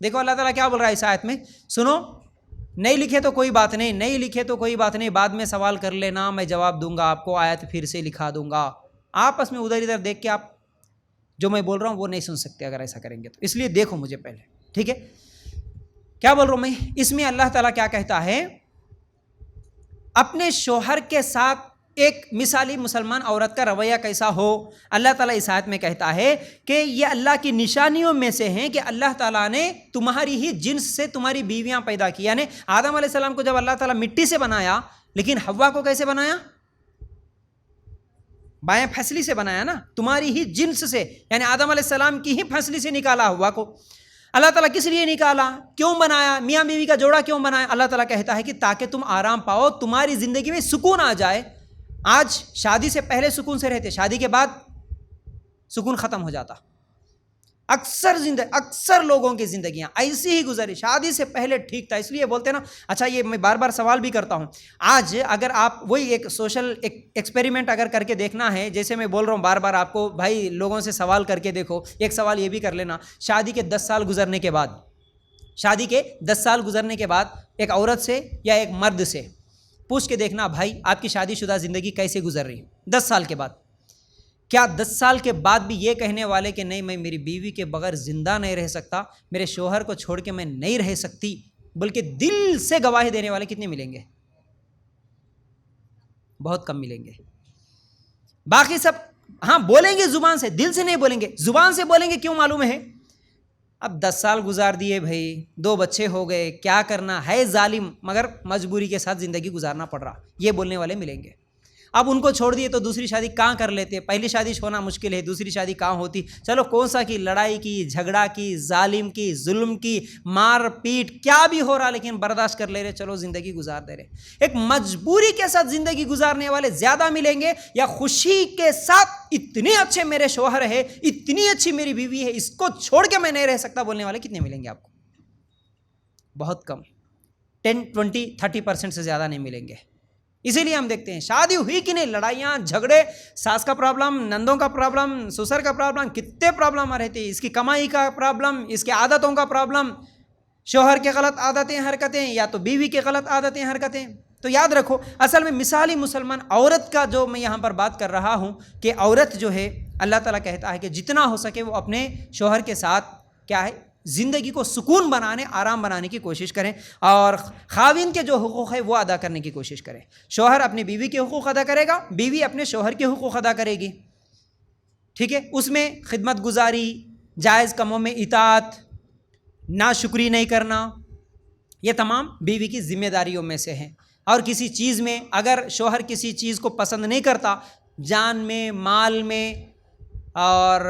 دیکھو اللہ تعالیٰ کیا بول رہا ہے اس آیت میں، سنو، نہیں لکھے تو کوئی بات نہیں، نہیں لکھے تو کوئی بات نہیں، بعد میں سوال کر لینا، میں جواب دوں گا آپ کو، آیت پھر سے لکھا دوں گا۔ آپس میں ادھر ادھر دیکھ کے آپ جو میں بول رہا ہوں وہ نہیں سن سکتے اگر ایسا کریں گے تو، اس لیے دیکھو مجھے پہلے، ٹھیک ہے؟ کیا بول رہا ہوں میں؟ اس میں اللہ تعالیٰ کیا کہتا ہے، اپنے شوہر کے ساتھ ایک مثالی مسلمان عورت کا رویہ کیسا ہو، اللہ تعالیٰ اس آیت میں کہتا ہے کہ یہ اللہ کی نشانیوں میں سے ہیں کہ اللہ تعالیٰ نے تمہاری ہی جنس سے تمہاری بیویاں پیدا کی، یعنی آدم علیہ السلام کو جب اللہ تعالیٰ مٹی سے بنایا، لیکن حوا کو کیسے بنایا؟ بائیں پھسلی سے بنایا نا، تمہاری ہی جنس سے، یعنی آدم علیہ السلام کی ہی پھسلی سے نکالا حوا کو۔ اللہ تعالیٰ کس لیے نکالا، کیوں بنایا، میاں بیوی کا جوڑا کیوں بنایا؟ اللہ تعالیٰ کہتا ہے کہ تاکہ تم آرام پاؤ، تمہاری زندگی میں سکون آ جائے۔ آج شادی سے پہلے سکون سے رہتے، شادی کے بعد سکون ختم ہو جاتا۔ اکثر لوگوں کی زندگیاں ایسی ہی گزری، شادی سے پہلے ٹھیک تھا، اس لیے بولتے نا۔ اچھا یہ میں بار بار سوال بھی کرتا ہوں، آج اگر آپ وہی ایک سوشل ایکسپیریمنٹ اگر کر کے دیکھنا ہے، جیسے میں بول رہا ہوں بار بار آپ کو، بھائی لوگوں سے سوال کر کے دیکھو، ایک سوال یہ بھی کر لینا، شادی کے 10 سال گزرنے کے بعد، شادی کے 10 سال گزرنے کے بعد ایک عورت سے یا ایک مرد سے پوچھ کے دیکھنا، بھائی آپ کی شادی شدہ زندگی کیسے گزر رہی ہے 10 سال کے بعد؟ کیا 10 سال کے بعد بھی یہ کہنے والے کہ نہیں میں میری بیوی کے بغیر زندہ نہیں رہ سکتا، میرے شوہر کو چھوڑ کے میں نہیں رہ سکتی، بلکہ دل سے گواہی دینے والے کتنے ملیں گے؟ بہت کم ملیں گے۔ باقی سب ہاں بولیں گے زبان سے، دل سے نہیں بولیں گے، زبان سے بولیں گے، کیوں معلوم ہے؟ اب 10 سال گزار دیے بھائی، 2 بچے ہو گئے، کیا کرنا ہے، ظالم، مگر مجبوری کے ساتھ زندگی گزارنا پڑ رہا، یہ بولنے والے ملیں گے۔ اب ان کو چھوڑ دیے تو دوسری شادی کہاں کر لیتے؟ پہلی شادی ہونا مشکل ہے، دوسری شادی کہاں ہوتی؟ چلو کون سا کی، لڑائی کی، جھگڑا کی، ظالم کی، ظلم کی، مار پیٹ کیا بھی ہو رہا، لیکن برداشت کر لے رہے، چلو زندگی گزار دے رہے۔ ایک مجبوری کے ساتھ زندگی گزارنے والے زیادہ ملیں گے، یا خوشی کے ساتھ اتنے اچھے میرے شوہر ہے، اتنی اچھی میری بیوی ہے، اس کو چھوڑ کے میں نہیں رہ سکتا بولنے والے کتنے ملیں گے آپ کو؟ بہت کم، 10, 20, 30% سے زیادہ نہیں ملیں گے۔ اسی لیے ہم دیکھتے ہیں شادی ہوئی کہ نہیں، لڑائیاں جھگڑے، ساس کا پرابلم، نندوں کا پرابلم، سسر کا پرابلم، کتنے پرابلم رہتے ہیں، اس کی کمائی کا پرابلم، اس کے عادتوں کا پرابلم، شوہر کے غلط عادتیں حرکتیں، یا تو بیوی کے غلط عادتیں حرکتیں۔ تو یاد رکھو، اصل میں مثالی مسلمان عورت کا جو میں یہاں پر بات کر رہا ہوں کہ عورت جو ہے اللہ تعالیٰ کہتا ہے کہ جتنا ہو سکے وہ اپنے شوہر کے ساتھ کیا ہے، زندگی کو سکون بنانے، آرام بنانے کی کوشش کریں، اور خاوند کے جو حقوق ہے وہ ادا کرنے کی کوشش کریں۔ شوہر اپنی بیوی کے حقوق ادا کرے گا، بیوی اپنے شوہر کے حقوق ادا کرے گی، ٹھیک ہے؟ اس میں خدمت گزاری، جائز کموں میں اطاعت، ناشکری نہیں کرنا، یہ تمام بیوی کی ذمہ داریوں میں سے ہیں۔ اور کسی چیز میں اگر شوہر کسی چیز کو پسند نہیں کرتا، جان میں، مال میں، اور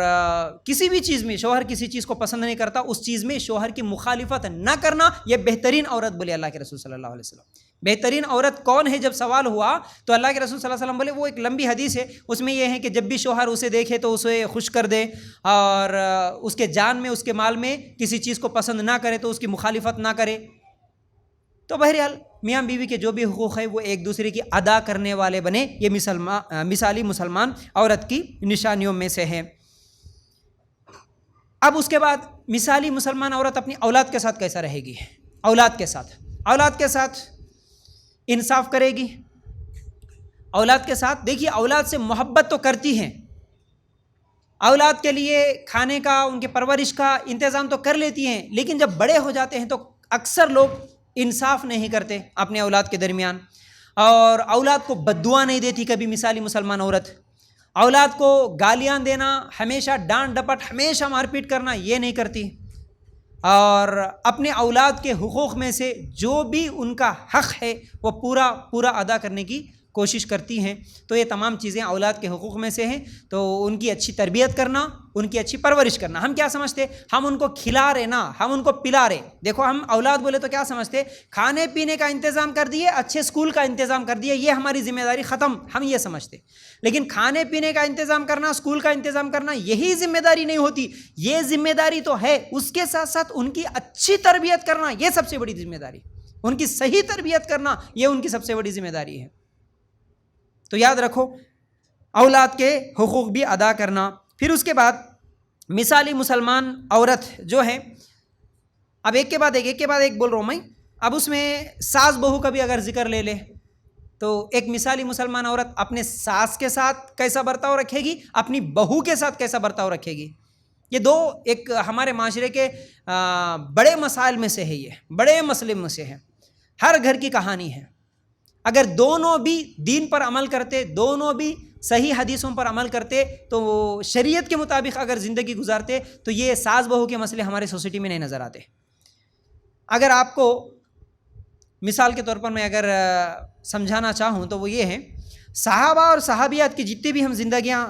کسی بھی چیز میں شوہر کسی چیز کو پسند نہیں کرتا، اس چیز میں شوہر کی مخالفت نہ کرنا، یہ بہترین عورت بولے اللہ کے رسول صلی اللہ علیہ وسلم۔ بہترین عورت کون ہے جب سوال ہوا تو اللہ کے رسول صلی اللہ علیہ وسلم بولے، وہ ایک لمبی حدیث ہے، اس میں یہ ہے کہ جب بھی شوہر اسے دیکھے تو اسے خوش کر دے، اور اس کے جان میں، اس کے مال میں کسی چیز کو پسند نہ کرے تو اس کی مخالفت نہ کرے۔ تو بہرحال میاں بیوی کے جو بھی حقوق ہے وہ ایک دوسرے کی ادا کرنے والے بنے، یہ مثالی مسلمان عورت کی نشانیوں میں سے ہے۔ اب اس کے بعد مثالی مسلمان عورت اپنی اولاد کے ساتھ کیسا رہے گی؟ اولاد کے ساتھ انصاف کرے گی۔ اولاد کے ساتھ دیکھیے، اولاد سے محبت تو کرتی ہیں، اولاد کے لیے کھانے کا، ان کے پرورش کا انتظام تو کر لیتی ہیں، لیکن جب بڑے ہو جاتے ہیں تو اکثر لوگ انصاف نہیں کرتے اپنے اولاد کے درمیان، اور اولاد کو بد دعا نہیں دیتی کبھی مثالی مسلمان عورت، اولاد کو گالیاں دینا، ہمیشہ ڈانٹ ڈپٹ، ہمیشہ مار پیٹ کرنا، یہ نہیں کرتی، اور اپنے اولاد کے حقوق میں سے جو بھی ان کا حق ہے وہ پورا ادا کرنے کی کوشش کرتی ہیں. تو یہ تمام چیزیں اولاد کے حقوق میں سے ہیں. تو ان کی اچھی تربیت کرنا, ان کی اچھی پرورش کرنا. ہم کیا سمجھتے, ہم ان کو کھلا رہے نا, ہم ان کو پلا رہے. دیکھو ہم اولاد بولے تو کیا سمجھتے, کھانے پینے کا انتظام کر دیے, اچھے اسکول کا انتظام کر دیے, یہ ہماری ذمہ داری ختم, ہم یہ سمجھتے. لیکن کھانے پینے کا انتظام کرنا, اسکول کا انتظام کرنا, یہی ذمہ داری نہیں ہوتی. یہ ذمہ داری تو ہے, اس کے ساتھ ساتھ ان کی اچھی تربیت کرنا, یہ سب سے بڑی ذمہ داری. ان کی صحیح تربیت کرنا, یہ ان کی سب سے بڑی ذمہ داری ہے. تو یاد رکھو, اولاد کے حقوق بھی ادا کرنا. پھر اس کے بعد مثالی مسلمان عورت جو ہے, اب ایک کے بعد ایک بول رہا ہوں میں. اب اس میں ساس بہو کا بھی اگر ذکر لے لے تو ایک مثالی مسلمان عورت اپنے ساس کے ساتھ کیسا برتاؤ رکھے گی, اپنی بہو کے ساتھ کیسا برتاؤ رکھے گی. یہ دو ایک ہمارے معاشرے کے بڑے مسائل میں سے ہے, یہ بڑے مسئلے میں سے ہے, ہر گھر کی کہانی ہے. اگر دونوں بھی دین پر عمل کرتے, دونوں بھی صحیح حدیثوں پر عمل کرتے, تو وہ شریعت کے مطابق اگر زندگی گزارتے, تو یہ ساس بہو کے مسئلے ہمارے سوسائٹی میں نہیں نظر آتے. اگر آپ کو مثال کے طور پر میں اگر سمجھانا چاہوں تو وہ یہ ہے, صحابہ اور صحابیات کی جتنی بھی ہم زندگیاں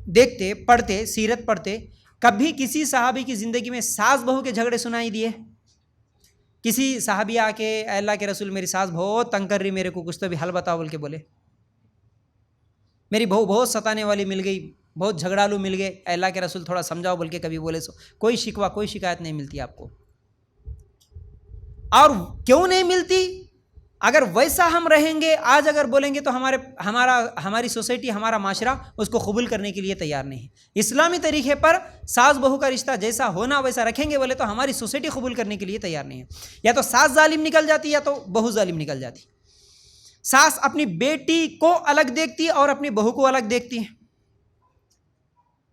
دیکھتے, پڑھتے, سیرت پڑھتے, کبھی کسی صحابی کی زندگی میں ساس بہو کے جھگڑے سنائی دیے؟ کسی صحابی آ کے اے اللہ کے رسول میری ساس بہت تنگ کر رہی, میرے کو کچھ تو بھی حل بتاؤ بول کے بولے, میری بہو بہت ستانے والی مل گئی, بہت جھگڑالو مل گئے, اے اللہ کے رسول تھوڑا سمجھاؤ بول کے کبھی بولے؟ سو کوئی شکوہ, کوئی شکایت نہیں ملتی آپ کو. اور کیوں نہیں ملتی؟ اگر ویسا ہم رہیں گے, آج اگر بولیں گے تو ہماری سوسائٹی, ہمارا معاشرہ اس کو قبول کرنے کے لیے تیار نہیں ہے. اسلامی طریقے پر ساس بہو کا رشتہ جیسا ہونا ویسا رکھیں گے بولے تو ہماری سوسائٹی قبول کرنے کے لیے تیار نہیں ہے. یا تو ساس ظالم نکل جاتی, یا تو بہو ظالم نکل جاتی. ساس اپنی بیٹی کو الگ دیکھتی اور اپنی بہو کو الگ دیکھتی ہے.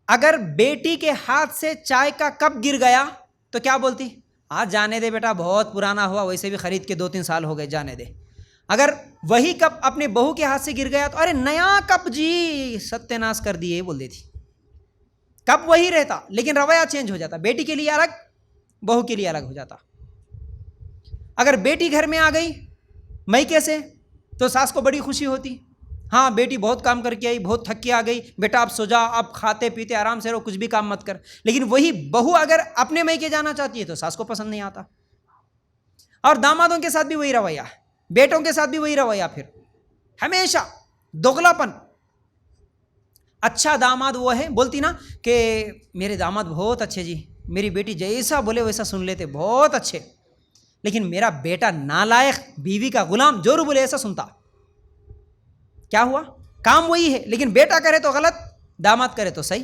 اگر بیٹی کے ہاتھ سے چائے کا کپ گر گیا تو کیا بولتی؟ آج جانے دے بیٹا, بہت پرانا ہوا, ویسے بھی خرید کے 2-3 سال ہو گئے, جانے دے. اگر وہی کپ اپنے بہو کے ہاتھ سے گر گیا تو ارے نیا کپ جی, ستیہ ناش کر دیے بول دیتی. کپ وہی رہتا لیکن رویہ چینج ہو جاتا, بیٹی کے لیے الگ, بہو کے لیے الگ ہو جاتا. اگر بیٹی گھر میں آ گئی میکے سے تو ساس کو بڑی خوشی ہوتی, ہاں بیٹی بہت کام کر کے آئی, بہت تھک کے آ گئی, بیٹا آپ سو جا, آپ کھاتے پیتے آرام سے رہو, کچھ بھی کام مت کر. لیکن وہی بہو اگر اپنے میکے جانا چاہتی ہے تو ساس کو پسند نہیں آتا. اور دامادوں کے ساتھ بھی وہی رویہ, بیٹوں کے ساتھ بھی وہی رویہ, پھر ہمیشہ دوغلاپن. اچھا داماد وہ ہے, بولتی نا کہ میرے داماد بہت اچھے جی, میری بیٹی جیسا بولے ویسا سن لیتے, بہت اچھے. لیکن میرا بیٹا نالائق, بیوی کا غلام, جو بولے ایسا سنتا. کیا ہوا؟ کام وہی ہے لیکن بیٹا کرے تو غلط, داماد کرے تو صحیح.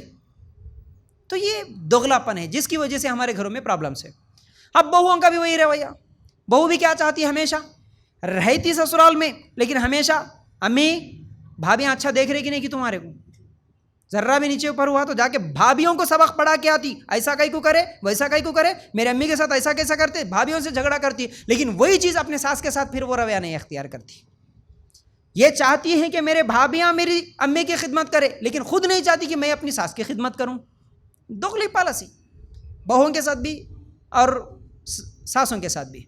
تو یہ دوغلاپن ہے جس کی وجہ سے ہمارے گھروں میں پرابلمس ہے. اب بہوؤں کا بھی وہی رویہ, بہو بھی کیا چاہتی ہے, ہمیشہ رہتی سسرال میں لیکن ہمیشہ امی بھابیاں اچھا دیکھ رہے کہ نہیں کہ تمہارے کو, ذرہ بھی نیچے اوپر ہوا تو جا کے بھابیوں کو سبق پڑھا کے آتی, ایسا کئی کو کرے, ویسا کئی کو کرے, میرے امی کے ساتھ ایسا کیسا کرتے, بھابیوں سے جھگڑا کرتی. لیکن وہی چیز اپنے ساس کے ساتھ پھر وہ رویہ نہیں اختیار کرتی. یہ چاہتی ہیں کہ میرے بھابیاں میری امی کی خدمت کرے, لیکن خود نہیں چاہتی کہ میں اپنی ساس کی خدمت کروں. دوغلی پالیسی, بہوؤں کے ساتھ بھی اور ساسوں کے ساتھ بھی.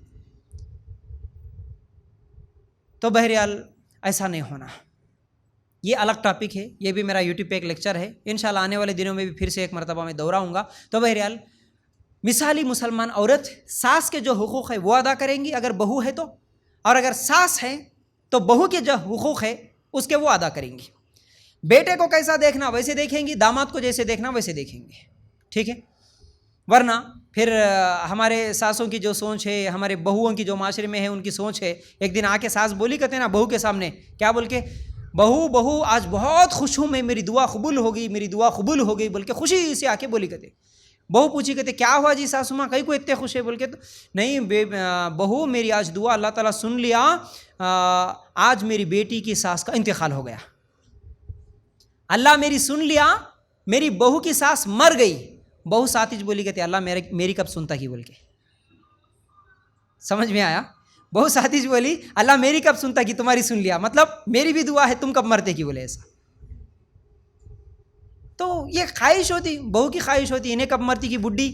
تو بہرحال ایسا نہیں ہونا. یہ الگ ٹاپک ہے, یہ بھی میرا یوٹیوب پہ ایک لیکچر ہے, انشاءاللہ آنے والے دنوں میں بھی پھر سے ایک مرتبہ میں دہراؤں گا. تو بہرحال مثالی مسلمان عورت ساس کے جو حقوق ہے وہ ادا کریں گی اگر بہو ہے تو, اور اگر ساس ہے تو بہو کے جو حقوق ہے اس کے وہ ادا کریں گی. بیٹے کو کیسا دیکھنا ویسے دیکھیں گی, داماد کو جیسے دیکھنا ویسے دیکھیں گے, ٹھیک ہے. ورنہ پھر ہمارے ساسوں کی جو سوچ ہے, ہمارے بہوؤں کی جو معاشرے میں ہے ان کی سوچ ہے, ایک دن آ کے ساس بولی کہتے ہیں نا بہو کے سامنے, کیا بول کے, بہو آج بہت خوش ہوں میں, میری دعا قبول ہوگی, میری دعا قبول ہو گئی بول کے خوشی سے آ کے بولی کہتے. بہو پوچھی کہتے کیا ہوا جی ساسو ماں, کہیں کو اتنے خوش ہے بول کے, تو نہیں بہو میری آج دعا اللہ تعالیٰ سن لیا, آج میری بیٹی کی ساس کا انتقال ہو گیا, اللہ میری سن لیا, میری بہو کی ساس مر گئی. بہو ساتھ بولی کہتے اللہ میری کب سنتا کی بول کے. سمجھ میں آیا؟ بہو ساتھ بولی اللہ میری کب سنتا کی, تمہاری سن لیا, مطلب میری بھی دعا ہے, تم کب مرتے کی بولے ایسا. تو یہ خواہش ہوتی, بہو کی خواہش ہوتی انہیں کب مرتی کی بڈھی,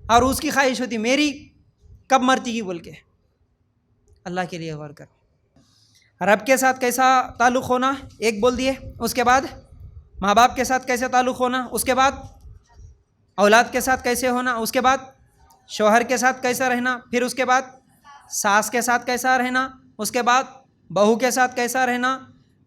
اور اس کی خواہش ہوتی میری کب مرتی کی بول کے. اللہ کے لیے غور کر. رب کے ساتھ کیسا تعلق ہونا ایک بول دیے، اس کے بعد ماں باپ کے ساتھ کیسے تعلق ہونا، اس کے بعد اولاد کے ساتھ کیسے ہونا، اس کے بعد شوہر کے ساتھ کیسا رہنا، پھر اس کے بعد ساس کے ساتھ کیسا رہنا، اس کے بعد بہو کے ساتھ کیسا رہنا،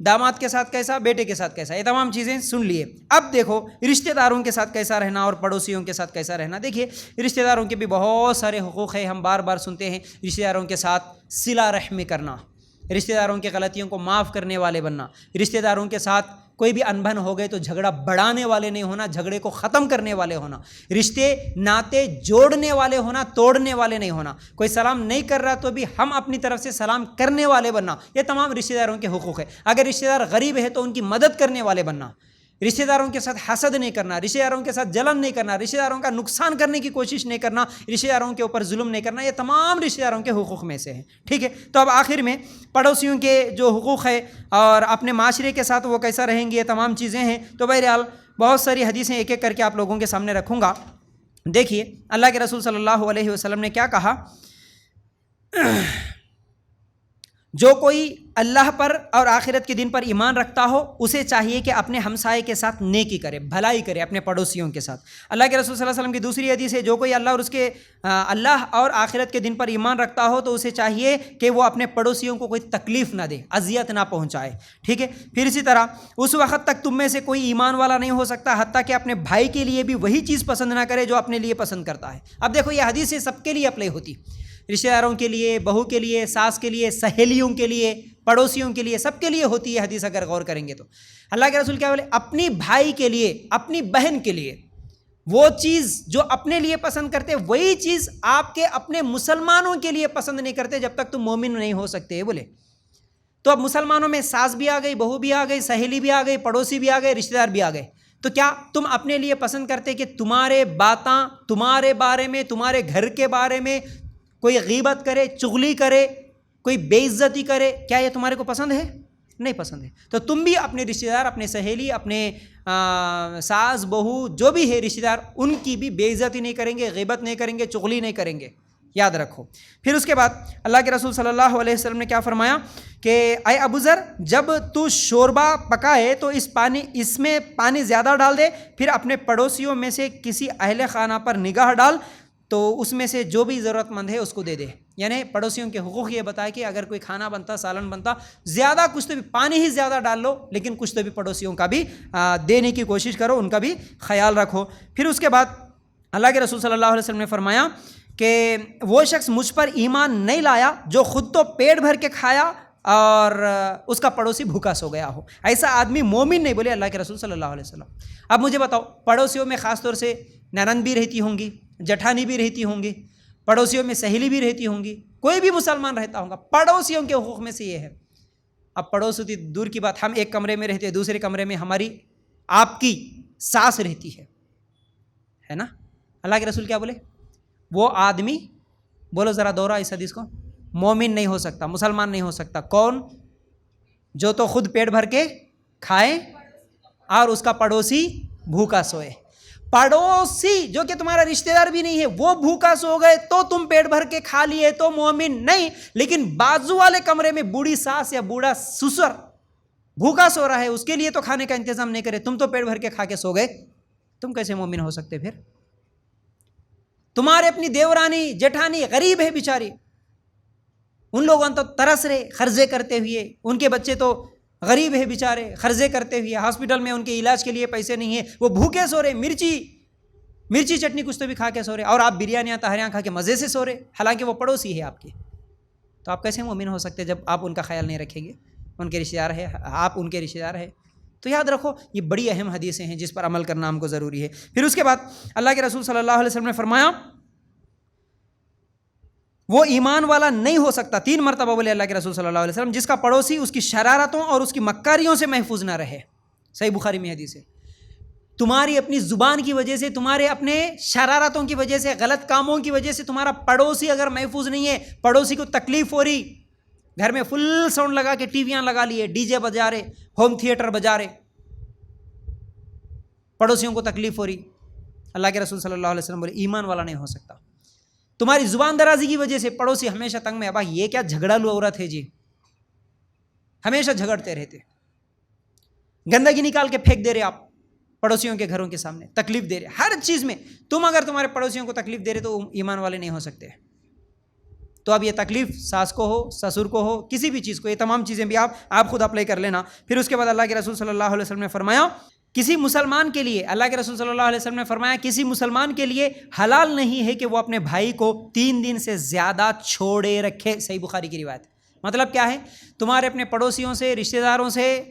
داماد کے ساتھ کیسا، بیٹے کے ساتھ کیسا، یہ تمام چیزیں سن لیے۔ اب دیکھو رشتہ داروں کے ساتھ کیسا رہنا اور پڑوسیوں کے ساتھ کیسا رہنا۔ دیکھیے رشتہ داروں کے بھی بہت سارے حقوق ہیں، ہم بار بار سنتے ہیں، رشتہ داروں کے ساتھ صلہ رحمی کرنا، رشتہ داروں کی غلطیوں کو معاف کرنے والے بننا، رشتہ داروں کے ساتھ کوئی بھی انبن ہو گئے تو جھگڑا بڑھانے والے نہیں ہونا، جھگڑے کو ختم کرنے والے ہونا، رشتے ناطے جوڑنے والے ہونا، توڑنے والے نہیں ہونا، کوئی سلام نہیں کر رہا تو بھی ہم اپنی طرف سے سلام کرنے والے بننا، یہ تمام رشتہ داروں کے حقوق ہے۔ اگر رشتہ دار غریب ہے تو ان کی مدد کرنے والے بننا، رشتہ داروں کے ساتھ حسد نہیں کرنا، رشتہ داروں کے ساتھ جلن نہیں کرنا، رشتہ داروں کا نقصان کرنے کی کوشش نہیں کرنا، رشتہ داروں کے اوپر ظلم نہیں کرنا، یہ تمام رشتہ داروں کے حقوق میں سے ہیں، ٹھیک ہے۔ تو اب آخر میں پڑوسیوں کے جو حقوق ہے اور اپنے معاشرے کے ساتھ وہ کیسا رہیں گے، یہ تمام چیزیں ہیں۔ تو بہرحال بہت ساری حدیثیں ایک ایک کر کے آپ لوگوں کے سامنے رکھوں گا۔ دیکھیے اللہ کے رسول صلی اللہ علیہ وسلم نے کیا کہا، جو کوئی اللہ پر اور آخرت کے دن پر ایمان رکھتا ہو اسے چاہیے کہ اپنے ہمسائے کے ساتھ نیکی کرے، بھلائی کرے اپنے پڑوسیوں کے ساتھ۔ اللہ کے رسول صلی اللہ علیہ وسلم کی دوسری حدیث ہے، جو کوئی اللہ اور آخرت کے دن پر ایمان رکھتا ہو تو اسے چاہیے کہ وہ اپنے پڑوسیوں کو کوئی تکلیف نہ دے، اذیت نہ پہنچائے، ٹھیک ہے۔ پھر اسی طرح اس وقت تک تم میں سے کوئی ایمان والا نہیں ہو سکتا حتیٰ کہ اپنے بھائی کے لیے بھی وہی چیز پسند نہ کرے جو اپنے لیے پسند کرتا ہے۔ اب دیکھو یہ حدیث سب کے لیے اپلائی ہوتی، رشتہ داروں کے لیے، بہو کے لیے، ساس کے لیے، سہیلیوں کے لیے، پڑوسیوں کے لیے، سب کے لیے ہوتی ہے حدیث اگر غور کریں گے تو۔ اللہ کے رسول کیا بولے، اپنی بھائی کے لیے، اپنی بہن کے لیے وہ چیز جو اپنے لیے پسند کرتے وہی چیز آپ کے اپنے مسلمانوں کے لیے پسند نہیں کرتے جب تک تم مومن نہیں ہو سکتے بولے۔ تو اب مسلمانوں میں ساس بھی آ گئی، بہو بھی آ گئی، سہیلی بھی آ گئی، پڑوسی بھی آ گئے، رشتہ دار بھی آ گئے۔ تو کیا تم اپنے لیے پسند کرتے کہ تمہارے باتاں تمہارے بارے میں، تمہارے گھر کے بارے میں کوئی غیبت کرے، چغلی کرے، کوئی بے عزتی کرے، کیا یہ تمہارے کو پسند ہے؟ نہیں پسند ہے۔ تو تم بھی اپنے رشتہ دار، اپنے سہیلی، اپنے ساس بہو جو بھی ہے رشتہ دار، ان کی بھی بے عزتی نہیں کریں گے، غیبت نہیں کریں گے، چغلی نہیں کریں گے، یاد رکھو۔ پھر اس کے بعد اللہ کے رسول صلی اللہ علیہ وسلم نے کیا فرمایا کہ اے ابو ذر، جب تو شوربہ پکائے تو اس میں پانی زیادہ ڈال دے، پھر اپنے پڑوسیوں میں سے کسی اہل خانہ پر نگاہ ڈال تو اس میں سے جو بھی ضرورت مند ہے اس کو دے دے۔ یعنی پڑوسیوں کے حقوق یہ بتائے کہ اگر کوئی کھانا بنتا، سالن بنتا، زیادہ کچھ تو بھی، پانی ہی زیادہ ڈال لو لیکن کچھ تو بھی پڑوسیوں کا بھی دینے کی کوشش کرو، ان کا بھی خیال رکھو۔ پھر اس کے بعد اللہ کے رسول صلی اللہ علیہ وسلم نے فرمایا کہ وہ شخص مجھ پر ایمان نہیں لایا جو خود تو پیٹ بھر کے کھایا اور اس کا پڑوسی بھوکا سو گیا ہو، ایسا آدمی مومن نہیں، بولے اللہ کے رسول صلی اللہ علیہ وسلم۔ اب مجھے بتاؤ، پڑوسیوں میں خاص طور سے ننند بھی رہتی ہوں گی، جٹھانی بھی رہتی ہوں گی، پڑوسیوں میں سہیلی بھی رہتی ہوں گی، کوئی بھی مسلمان رہتا ہوگا، پڑوسیوں کے حقوق میں سے یہ ہے۔ اب پڑوس ہوتی دور کی بات، ہم ایک کمرے میں رہتے ہیں، دوسرے کمرے میں ہماری آپ کی ساس رہتی ہے نا۔ اللہ کے رسول کیا بولے، وہ آدمی، بولو ذرا دوہرا اس حدیث کو، مومن نہیں ہو سکتا، مسلمان نہیں ہو سکتا۔ کون؟ جو تو خود پیٹ بھر کے کھائے اور اس کا پڑوسی بھوکا سوئے۔ پڑوسی جو کہ تمہارا رشتہ دار بھی نہیں ہے وہ بھوکا سو گئے تو تم پیٹ بھر کے کھا لیے تو مومن نہیں، لیکن بازو والے کمرے میں بوڑھی ساس یا بوڑھا سسر بھوکا سو رہا ہے، اس کے لیے تو کھانے کا انتظام نہیں کرے، تم تو پیٹ بھر کے کھا کے سو گئے، تم کیسے مومن ہو سکتے؟ پھر تمہارے اپنی دیورانی جٹھانی غریب ہے بیچاری، ان لوگوں تو ترس رہے قرضے کرتے ہوئے، ان کے بچے تو غریب ہے بیچارے، قرضے کرتے ہوئے، ہاسپٹل میں ان کے علاج کے لیے پیسے نہیں ہیں، وہ بھوکے سو رہے، مرچی چٹنی کچھ تو بھی کھا کے سو رہے، اور آپ بریانیاں تہریاں کھا کے مزے سے سو رہے، حالانکہ وہ پڑوسی ہے آپ کے۔ تو آپ کیسے مومن ہو سکتے جب آپ ان کا خیال نہیں رکھیں گے؟ ان کے رشتہ دار ہے، آپ ان کے رشتہ دار ہے۔ تو یاد رکھو یہ بڑی اہم حدیثیں ہیں جس پر عمل کرنا ہم کو ضروری ہے۔ پھر اس کے بعد اللہ کے رسول صلی اللہ علیہ وسلم نے فرمایا وہ ایمان والا نہیں ہو سکتا، 3 مرتبہ بولے اللہ کے رسول صلی اللہ علیہ وسلم، جس کا پڑوسی اس کی شرارتوں اور اس کی مکاریوں سے محفوظ نہ رہے۔ صحیح بخاری میں حدیث ہے۔ تمہاری اپنی زبان کی وجہ سے، تمہارے اپنے شرارتوں کی وجہ سے، غلط کاموں کی وجہ سے تمہارا پڑوسی اگر محفوظ نہیں ہے، پڑوسی کو تکلیف ہو رہی، گھر میں فل ساؤنڈ لگا کے ٹی ویاں لگا لیے، ڈی جے بجا رہے، ہوم تھیٹر بجا رہے، پڑوسیوں کو تکلیف ہو رہی، اللہ کے رسول صلی اللہ علیہ وسلم بولے ایمان والا نہیں ہو سکتا۔ تمہاری زبان درازی کی وجہ سے پڑوسی ہمیشہ تنگ میں، ابا یہ کیا جھگڑا لو عورت ہے جی، ہمیشہ جھگڑتے رہتے، گندگی نکال کے پھینک دے رہے آپ پڑوسیوں کے گھروں کے سامنے، تکلیف دے رہے ہر چیز میں. تم اگر تمہارے پڑوسیوں کو تکلیف دے رہے تو ایمان والے نہیں ہو سکتے. تو اب یہ تکلیف ساس کو ہو، سسر کو ہو، کسی بھی چیز کو، یہ تمام چیزیں بھی آپ خود اپلائی کر لینا. پھر اس کے بعد اللہ کے رسول صلی اللہ علیہ وسلم نے فرمایا کسی مسلمان کے لیے، اللہ کے رسول صلی اللہ علیہ وسلم نے فرمایا کسی مسلمان کے لیے حلال نہیں ہے کہ وہ اپنے بھائی کو 3 دن سے زیادہ چھوڑے رکھے. صحیح بخاری کی روایت. مطلب کیا ہے؟ تمہارے اپنے پڑوسیوں سے، رشتہ داروں سے،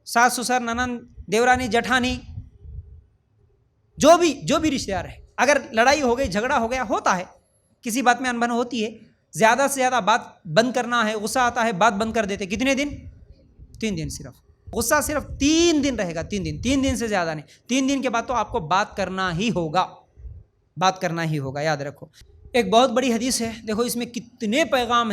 ساس سسر، ننند، دیورانی، جٹھانی، جو بھی رشتہ دار ہے، اگر لڑائی ہو گئی، جھگڑا ہو گیا، ہوتا ہے، کسی بات میں انبن ہوتی ہے، زیادہ سے زیادہ بات بند کرنا ہے، غصہ آتا ہے بات بند کر دیتے. کتنے دن؟ 3 دن. صرف غصہ صرف 3 دن رہے گا. 3 دن سے زیادہ نہیں. 3 دن کے بعد تو آپ کو بات کرنا ہی ہوگا، یاد رکھو. ایک بہت بڑی حدیث ہے، دیکھو اس میں کتنے پیغام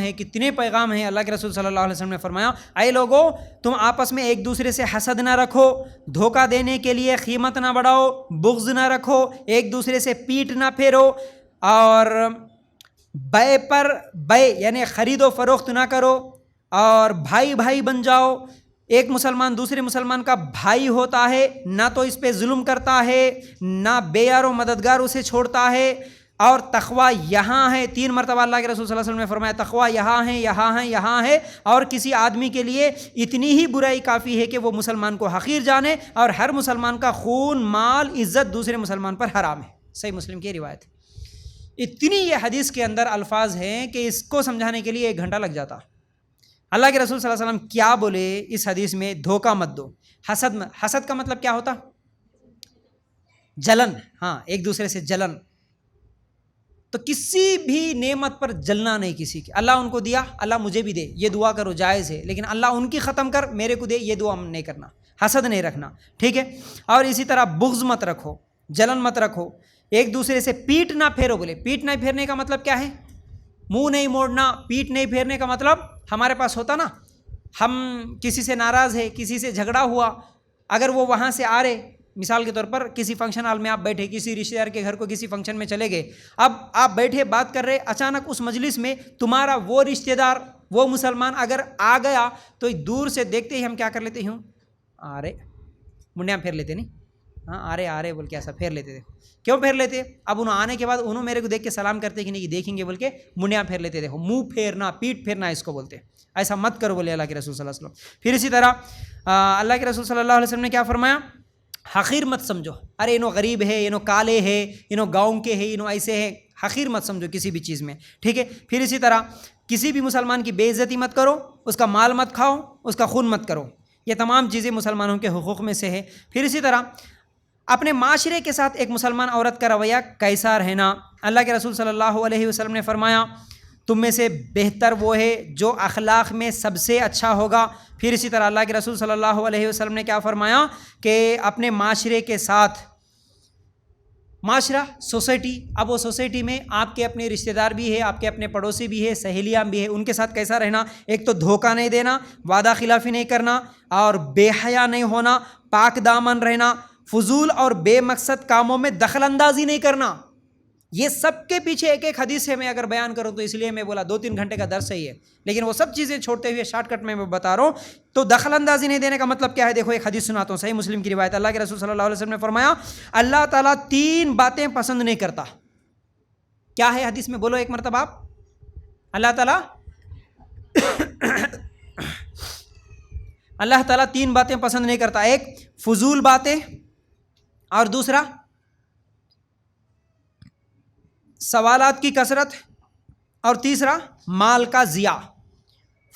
ہیں. اللہ کے رسول صلی اللہ علیہ وسلم نے فرمایا اے لوگو، تم آپس میں ایک دوسرے سے حسد نہ رکھو، دھوکہ دینے کے لیے قیمت نہ بڑھاؤ، بغض نہ رکھو، ایک دوسرے سے پیٹ نہ پھیرو، اور بے پر بے یعنی خرید و فروخت نہ کرو، اور بھائی بن جاؤ. ایک مسلمان دوسرے مسلمان کا بھائی ہوتا ہے، نہ تو اس پہ ظلم کرتا ہے، نہ بے یار و مددگار اسے چھوڑتا ہے. اور تقویٰ یہاں ہے. 3 مرتبہ اللہ کے رسول صلی اللہ علیہ وسلم نے فرمایا تقویٰ یہاں ہے. اور کسی آدمی کے لیے اتنی ہی برائی کافی ہے کہ وہ مسلمان کو حقیر جانے، اور ہر مسلمان کا خون، مال، عزت دوسرے مسلمان پر حرام ہے. صحیح مسلم کی روایت. اتنی یہ حدیث کے اندر الفاظ ہیں کہ اس کو سمجھانے کے لیے 1 گھنٹہ لگ جاتا. اللہ کے رسول صلی اللہ علیہ وسلم کیا بولے اس حدیث میں؟ دھوکہ مت دو. حسد کا مطلب کیا ہوتا؟ جلن. ہاں، ایک دوسرے سے جلن. تو کسی بھی نعمت پر جلنا نہیں کسی کی. اللہ ان کو دیا، اللہ مجھے بھی دے، یہ دعا کرو، جائز ہے. لیکن اللہ ان کی ختم کر، میرے کو دے، یہ دعا نہیں کرنا. حسد نہیں رکھنا. ٹھیک ہے. اور اسی طرح بغض مت رکھو، جلن مت رکھو. ایک دوسرے سے پیٹ نہ پھیرو. بولے پیٹ نہ پھیرنے کا مطلب کیا ہے؟ منہ نہیں موڑنا. پیٹ نہیں پھیرنے کا مطلب ہمارے پاس ہوتا نا، ہم کسی سے ناراض ہے، کسی سے جھگڑا ہوا، اگر وہ وہاں سے آ رہے، مثال کے طور پر کسی فنکشن ہال میں آپ بیٹھے، کسی رشتہ دار کے گھر کو کسی فنکشن میں چلے گئے، اب آپ بیٹھے بات کر رہے، اچانک اس مجلس میں تمہارا وہ رشتہ دار، وہ مسلمان اگر آ گیا تو دور سے دیکھتے ہی ہم کیا کر لیتے ہوں؟ آرے منڈیاں پھیر لیتے. نہیں ہاں، آرے بول کے ایسا پھیر لیتے تھے. کیوں پھیر لیتے؟ اب انہوں آنے کے بعد انہوں میرے کو دیکھ کے سلام کرتے کہ نہیں دیکھیں گے بول کے منڈیاں پھیر لیتے. دیکھو، منہ پھیرنا، پیٹ پھیرنا اس کو بولتے. ایسا مت کرو بولے اللہ کے رسول صلی اللہ علیہ وسلم. پھر اسی طرح اللہ کے رسول صلی اللہ علیہ وسلم نے کیا فرمایا؟ حقیر مت سمجھو. ارے انہوں غریب ہے، انہوں کالے ہے، انہوں گاؤں کے ہے، انہوں ایسے ہیں. حقیر مت سمجھو کسی بھی چیز میں. ٹھیک ہے. پھر اسی طرح کسی بھی مسلمان کی بے عزتی مت کرو، اس کا مال مت کھاؤ، اس کا خون مت کرو. یہ تمام چیزیں مسلمانوں کے حقوق میں سے ہے. پھر اسی طرح اپنے معاشرے کے ساتھ ایک مسلمان عورت کا رویہ کیسا رہنا؟ اللہ کے رسول صلی اللہ علیہ وسلم نے فرمایا تم میں سے بہتر وہ ہے جو اخلاق میں سب سے اچھا ہوگا. پھر اسی طرح اللہ کے رسول صلی اللہ علیہ وسلم نے کیا فرمایا کہ اپنے معاشرے کے ساتھ، معاشرہ سوسائٹی، اب وہ سوسائٹی میں آپ کے اپنے رشتہ دار بھی ہے، آپ کے اپنے پڑوسی بھی ہے، سہیلیاں بھی ہے، ان کے ساتھ کیسا رہنا؟ ایک تو دھوکہ نہیں دینا، وعدہ خلافی نہیں کرنا، اور بے حیا نہیں ہونا، پاک دامن رہنا، فضول اور بے مقصد کاموں میں دخل اندازی نہیں کرنا. یہ سب کے پیچھے ایک حدیث ہے. میں اگر بیان کروں تو اس لیے میں بولا 2-3 گھنٹے کا درس ہے یہ، لیکن وہ سب چیزیں چھوڑتے ہوئے شارٹ کٹ میں بتا رہا ہوں. تو دخل اندازی نہیں دینے کا مطلب کیا ہے؟ دیکھو ایک حدیث سناتا ہوں، صحیح مسلم کی روایت. اللہ کے رسول صلی اللہ علیہ وسلم نے فرمایا اللہ تعالیٰ 3 باتیں پسند نہیں کرتا. کیا ہے حدیث میں؟ بولو ایک مرتبہ آپ. اللہ تعالیٰ 3 باتیں پسند نہیں کرتا. ایک فضول باتیں، اور دوسرا سوالات کی کثرت، اور تیسرا مال کا ضیاع.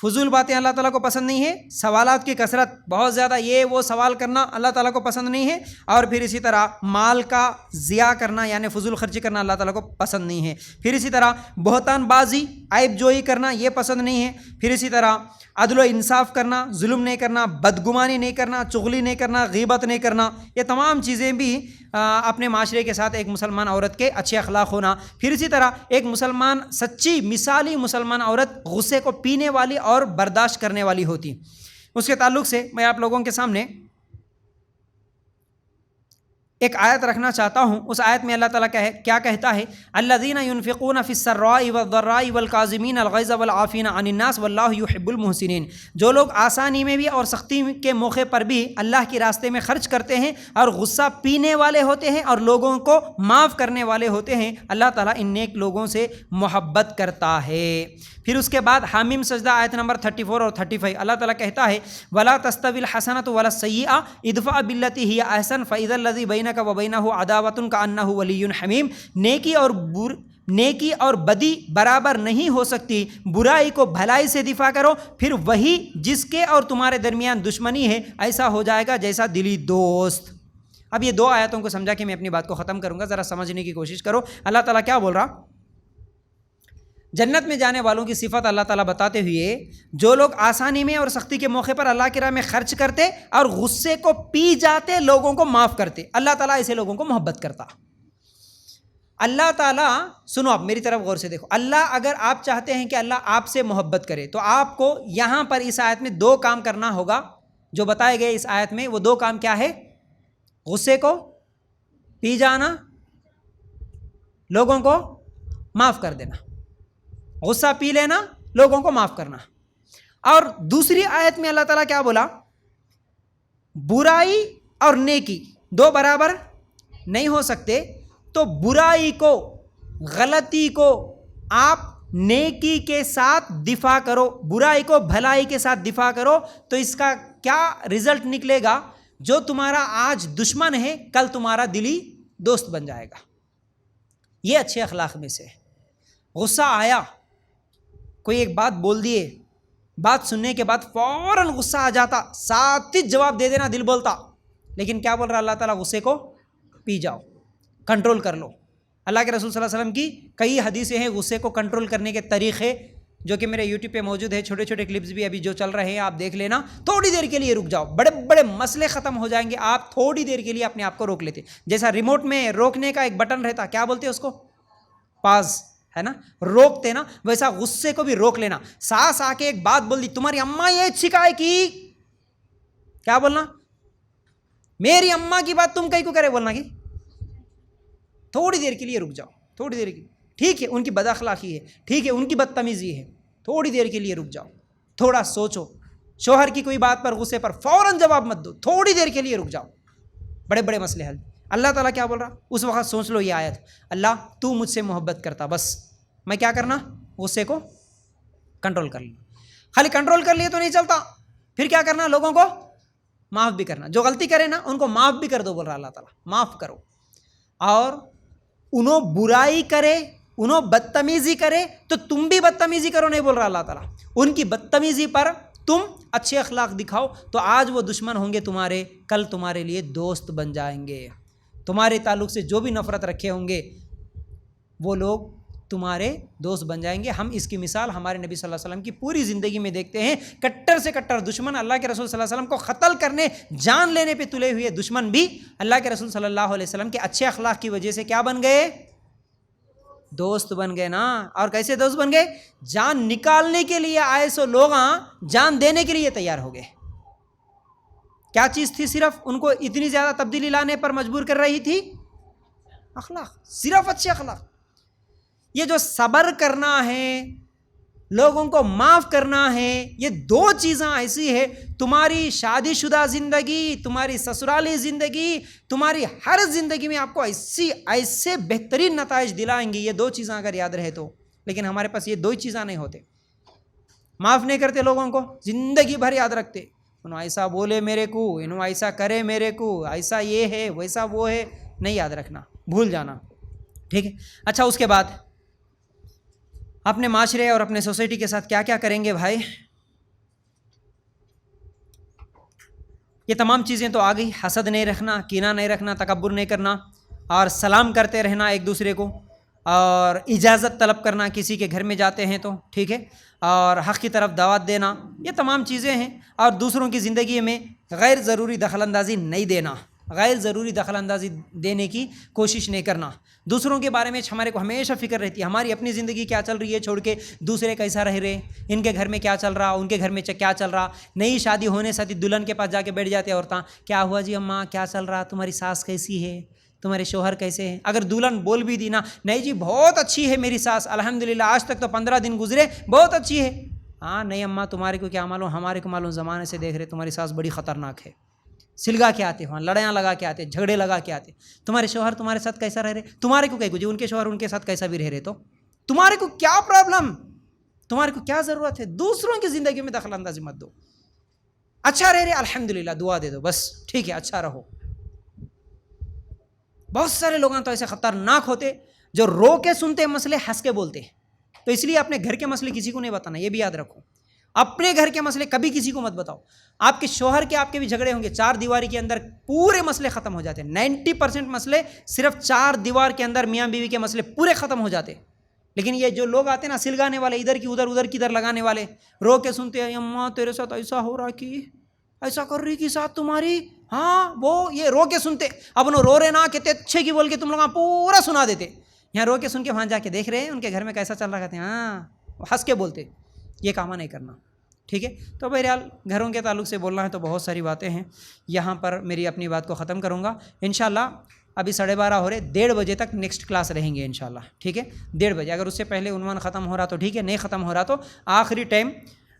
فضول باتیں اللہ تعالیٰ کو پسند نہیں ہے، سوالات کی کثرت، بہت زیادہ یہ وہ سوال کرنا اللہ تعالیٰ کو پسند نہیں ہے، اور پھر اسی طرح مال کا ضیاع کرنا یعنی فضول خرچی کرنا اللہ تعالیٰ کو پسند نہیں ہے. پھر اسی طرح بہتان بازی، عیب جوئی کرنا، یہ پسند نہیں ہے. پھر اسی طرح عدل و انصاف کرنا، ظلم نہیں کرنا، بدگمانی نہیں کرنا، چغلی نہیں کرنا، غیبت نہیں کرنا. یہ تمام چیزیں بھی اپنے معاشرے کے ساتھ ایک مسلمان عورت کے اچھے اخلاق ہونا. پھر اسی طرح ایک مسلمان، سچی مثالی مسلمان عورت غصے کو پینے والی اور برداشت کرنے والی ہوتی. اس کے تعلق سے میں آپ لوگوں کے سامنے ایک آیت رکھنا چاہتا ہوں. اس آیت میں اللہ تعالیٰ کیا کہتا ہے؟ الذین ینفقون فی السراء والضراء والکاظمین الغیظ والعافین عن الناس واللہ یحب المحسنین. جو لوگ آسانی میں بھی اور سختی کے موقع پر بھی اللہ کے راستے میں خرچ کرتے ہیں اور غصہ پینے والے ہوتے ہیں اور لوگوں کو معاف کرنے والے ہوتے ہیں، اللہ تعالیٰ ان نیک لوگوں سے محبت کرتا ہے. پھر اس کے بعد حامیم سجدہ آیت نمبر 34 اور 35 اللہ تعالیٰ کہتا ہے وَلَا تَسْتَوِي الْحَسَنَةُ وَلَا السَّيِّئَةُ اِدْفَعْ بِالَّتِي هِيَ أَحْسَنُ فَإِذَا الَّذِي بَيْنَكَ وَبَيْنَهُ عَدَاوَةٌ كَأَنَّهُ وَلِيٌّ حَمِيمٌ. نیکی اور بدی برابر نہیں ہو سکتی. برائی کو بھلائی سے دفاع کرو، پھر وہی جس کے اور تمہارے درمیان دشمنی ہے ایسا ہو جائے گا جیسا دلی دوست. اب یہ دو آیتوں کو سمجھا کہ میں اپنی بات کو ختم کروں گا، ذرا سمجھنے کی کوشش کرو. اللہ تعالیٰ کیا بول رہا؟ جنت میں جانے والوں کی صفت اللہ تعالیٰ بتاتے ہوئے جو لوگ آسانی میں اور سختی کے موقع پر اللہ کی راہ میں خرچ کرتے اور غصے کو پی جاتے، لوگوں کو معاف کرتے، اللہ تعالیٰ ایسے لوگوں کو محبت کرتا. اللہ تعالیٰ سنو، آپ میری طرف غور سے دیکھو. اللہ اگر آپ چاہتے ہیں کہ اللہ آپ سے محبت کرے تو آپ کو یہاں پر اس آیت میں دو کام کرنا ہوگا جو بتائے گئے اس آیت میں. وہ دو کام کیا ہے؟ غصے کو پی جانا، لوگوں کو معاف کر دینا. غصہ پی لینا، لوگوں کو معاف کرنا. اور دوسری آیت میں اللہ تعالیٰ کیا بولا؟ برائی اور نیکی دو برابر نہیں ہو سکتے، تو برائی کو، غلطی کو آپ نیکی کے ساتھ دفاع کرو، برائی کو بھلائی کے ساتھ دفاع کرو، تو اس کا کیا رزلٹ نکلے گا؟ جو تمہارا آج دشمن ہے کل تمہارا دلی دوست بن جائے گا. یہ اچھے اخلاق میں سے. غصہ آیا، کوئی ایک بات بول دیے، بات سننے کے بعد فوراً غصہ آ جاتا، ساتھ ہی جواب دے دینا دل بولتا. لیکن کیا بول رہا اللہ تعالیٰ؟ غصے کو پی جاؤ، کنٹرول کر لو. اللہ کے رسول صلی اللہ علیہ وسلم کی کئی حدیثیں ہیں غصے کو کنٹرول کرنے کے طریقے، جو کہ میرے یوٹیوب پہ موجود ہے. چھوٹے چھوٹے کلپس بھی ابھی جو چل رہے ہیں آپ دیکھ لینا. تھوڑی دیر کے لیے رک جاؤ، بڑے بڑے مسئلے ختم ہو جائیں گے. آپ تھوڑی دیر کے لیے اپنے آپ کو روک لیتے، جیسا ریموٹ میں روکنے کا ایک بٹن رہتا، کیا بولتے اس کو؟ پاز ہے نا، روکتے نا. ویسا غصے کو بھی روک لینا. ساس آ کے ایک بات بول دی، تمہاری اماں یہ سکھائے کی، کیا بولنا؟ میری اماں کی بات تم کہیں کو کرے بولنا کی. تھوڑی دیر کے لیے رک جاؤ، تھوڑی دیر کی. ٹھیک ہے ان کی بد اخلاقی ہے، ٹھیک ہے ان کی بدتمیزی ہے، تھوڑی دیر کے لیے رک جاؤ، تھوڑا سوچو. شوہر کی کوئی بات پر غصے پر فوراً جواب مت دو، تھوڑی دیر کے لیے رک جاؤ، بڑے بڑے مسئلے حل. اللہ تعالیٰ کیا بول رہا؟ اس وقت سوچ لو یہ آیت، اللہ تو مجھ سے محبت کرتا، بس میں کیا کرنا؟ غصے کو کنٹرول کر لینا. خالی کنٹرول کر لیے تو نہیں چلتا، پھر کیا کرنا؟ لوگوں کو معاف بھی کرنا. جو غلطی کرے نا ان کو معاف بھی کر دو، بول رہا اللہ تعالیٰ معاف کرو. اور انہوں برائی کرے، انہوں بدتمیزی کرے تو تم بھی بدتمیزی کرو، نہیں بول رہا اللہ تعالیٰ. ان کی بدتمیزی پر تم اچھے اخلاق دکھاؤ، تو آج وہ دشمن ہوں گے تمہارے، کل تمہارے لیے دوست بن جائیں گے. تمہارے تعلق سے جو بھی نفرت رکھے ہوں گے وہ لوگ تمہارے دوست بن جائیں گے. ہم اس کی مثال ہمارے نبی صلی اللہ علیہ وسلم کی پوری زندگی میں دیکھتے ہیں. کٹر سے کٹر دشمن، اللہ کے رسول صلی اللہ علیہ وسلم کو قتل کرنے، جان لینے پہ تلے ہوئے دشمن بھی اللہ کے رسول صلی اللہ علیہ وسلم کے اچھے اخلاق کی وجہ سے کیا بن گئے؟ دوست بن گئے نا. اور کیسے دوست بن گئے؟ جان نکالنے کے لیے آئے سو لوگ جان دینے کے لیے تیار ہو گئے. کیا چیز تھی صرف ان کو اتنی زیادہ تبدیلی لانے پر مجبور کر رہی تھی؟ اخلاق، صرف اچھے اخلاق. یہ جو صبر کرنا ہے، لوگوں کو معاف کرنا ہے، یہ دو چیزیں ایسی ہے تمہاری شادی شدہ زندگی، تمہاری سسرالی زندگی، تمہاری ہر زندگی میں آپ کو ایسے بہترین نتائج دلائیں گی. یہ دو چیزیں اگر یاد رہے تو. لیکن ہمارے پاس یہ دو چیزیں نہیں ہوتے. معاف نہیں کرتے لوگوں کو، زندگی بھر یاد رکھتے، انہوں ایسا بولے میرے کو، انہوں ایسا کرے میرے کو، ایسا یہ ہے ویسا وہ ہے. نہیں یاد رکھنا، بھول جانا. ٹھیک ہے. اچھا اس کے بعد اپنے معاشرے اور اپنے سوسائٹی کے ساتھ کیا کیا کریں گے بھائی؟ یہ تمام چیزیں تو آ گئی. حسد نہیں رکھنا، کینہ نہیں رکھنا، تکبر نہیں کرنا، اور سلام کرتے رہنا ایک دوسرے کو، اور اجازت طلب کرنا کسی کے گھر میں جاتے ہیں تو، ٹھیک ہے، اور حق کی طرف دعوت دینا. یہ تمام چیزیں ہیں. اور دوسروں کی زندگی میں غیر ضروری دخل اندازی نہیں دینا. غیر ضروری دخل اندازی دینے کی کوشش نہیں کرنا. دوسروں کے بارے میں ہمارے کو ہمیشہ فکر رہتی ہے ہماری اپنی زندگی کیا چل رہی ہے چھوڑ کے دوسرے کیسا رہ رہے, ان کے گھر میں کیا چل رہا, ان کے گھر میں کیا چل رہا. نئی شادی ہونے سے دلہن کے پاس جا کے بیٹھ جاتے عورتیں, کیا ہوا جی اماں, کیا چل رہا, تمہاری ساس کیسی ہے, تمہارے شوہر کیسے ہیں. اگر دلہن بول بھی دی نا, نہیں جی بہت اچھی ہے میری ساس, الحمدللہ آج تک تو 15 دن گزرے, بہت اچھی ہے. ہاں نہیں اماں تمہارے کو کیا معلوم, ہمارے کو معلوم, زمانے سے دیکھ رہے تمہاری ساس بڑی خطرناک ہے, سلگا کے آتے وہاں, لڑیاں لگا کے آتے, جھگڑے لگا کے آتے. تمہارے شوہر تمہارے ساتھ کیسا رہ رہے, تمہارے کو کیا جی ان کے شوہر ان کے ساتھ کیسا بھی رہ رہے, تو تمہارے کو کیا پرابلم, تمہارے کو کیا ضرورت ہے. دوسروں کی زندگی میں دخل اندازی مت دو. اچھا رہ رہے الحمدللہ دعا دے دو بس, ٹھیک ہے اچھا رہو. بہت سارے لوگ تو ایسے خطرناک ہوتے جو رو کے سنتے مسئلے, ہنس کے بولتے. تو اس لیے اپنے گھر کے مسئلے کسی کو نہیں بتانا, یہ بھی یاد رکھو. اپنے گھر کے مسئلے کبھی کسی کو مت بتاؤ. آپ کے شوہر کے آپ کے بھی جھگڑے ہوں گے, 4 دیواری کے اندر پورے مسئلے ختم ہو جاتے ہیں. 90% مسئلے صرف 4 دیوار کے اندر میاں بیوی کے مسئلے پورے ختم ہو جاتے. لیکن یہ جو لوگ آتے ہیں نا سلگانے والے, ادھر کی ادھر کی ادھر لگانے والے, رو کے سنتے ہیں اماں تیرے ساتھ ایسا ہو رہا کی, ایسا کر رہی کی ساتھ تمہاری, ہاں وہ یہ رو کے سنتے. اب انہوں رو رہے نا کہتے اچھے کی بول کے تم لوگ پورا سنا دیتے. یہاں رو کے سن کے وہاں جا کے دیکھ رہے ہیں ان کے گھر میں کیسا چل رہا, کہتے ہیں ہاں ہنس کے بولتے. یہ کام نہیں کرنا, ٹھیک ہے. تو بہرحال گھروں کے تعلق سے بولنا ہے تو بہت ساری باتیں ہیں. یہاں پر میری اپنی بات کو ختم کروں گا انشاءاللہ. ابھی 12:30 ہو رہے, 1:30 بجے تک نیکسٹ کلاس رہیں گے انشاءاللہ, ٹھیک ہے. 1:30 بجے, اگر اس سے پہلے عنوان ختم ہو رہا تو ٹھیک ہے, نہیں ختم ہو رہا تو آخری ٹائم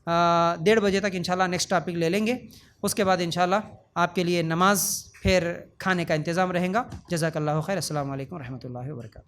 1:30 بجے تک انشاءاللہ نیکسٹ ٹاپک لے لیں گے. اس کے بعد انشاءاللہ آپ کے لیے نماز پھر کھانے کا انتظام رہیں گا. جزاک اللہ خیر. السلام علیکم ورحمۃ اللہ وبرکاتہ.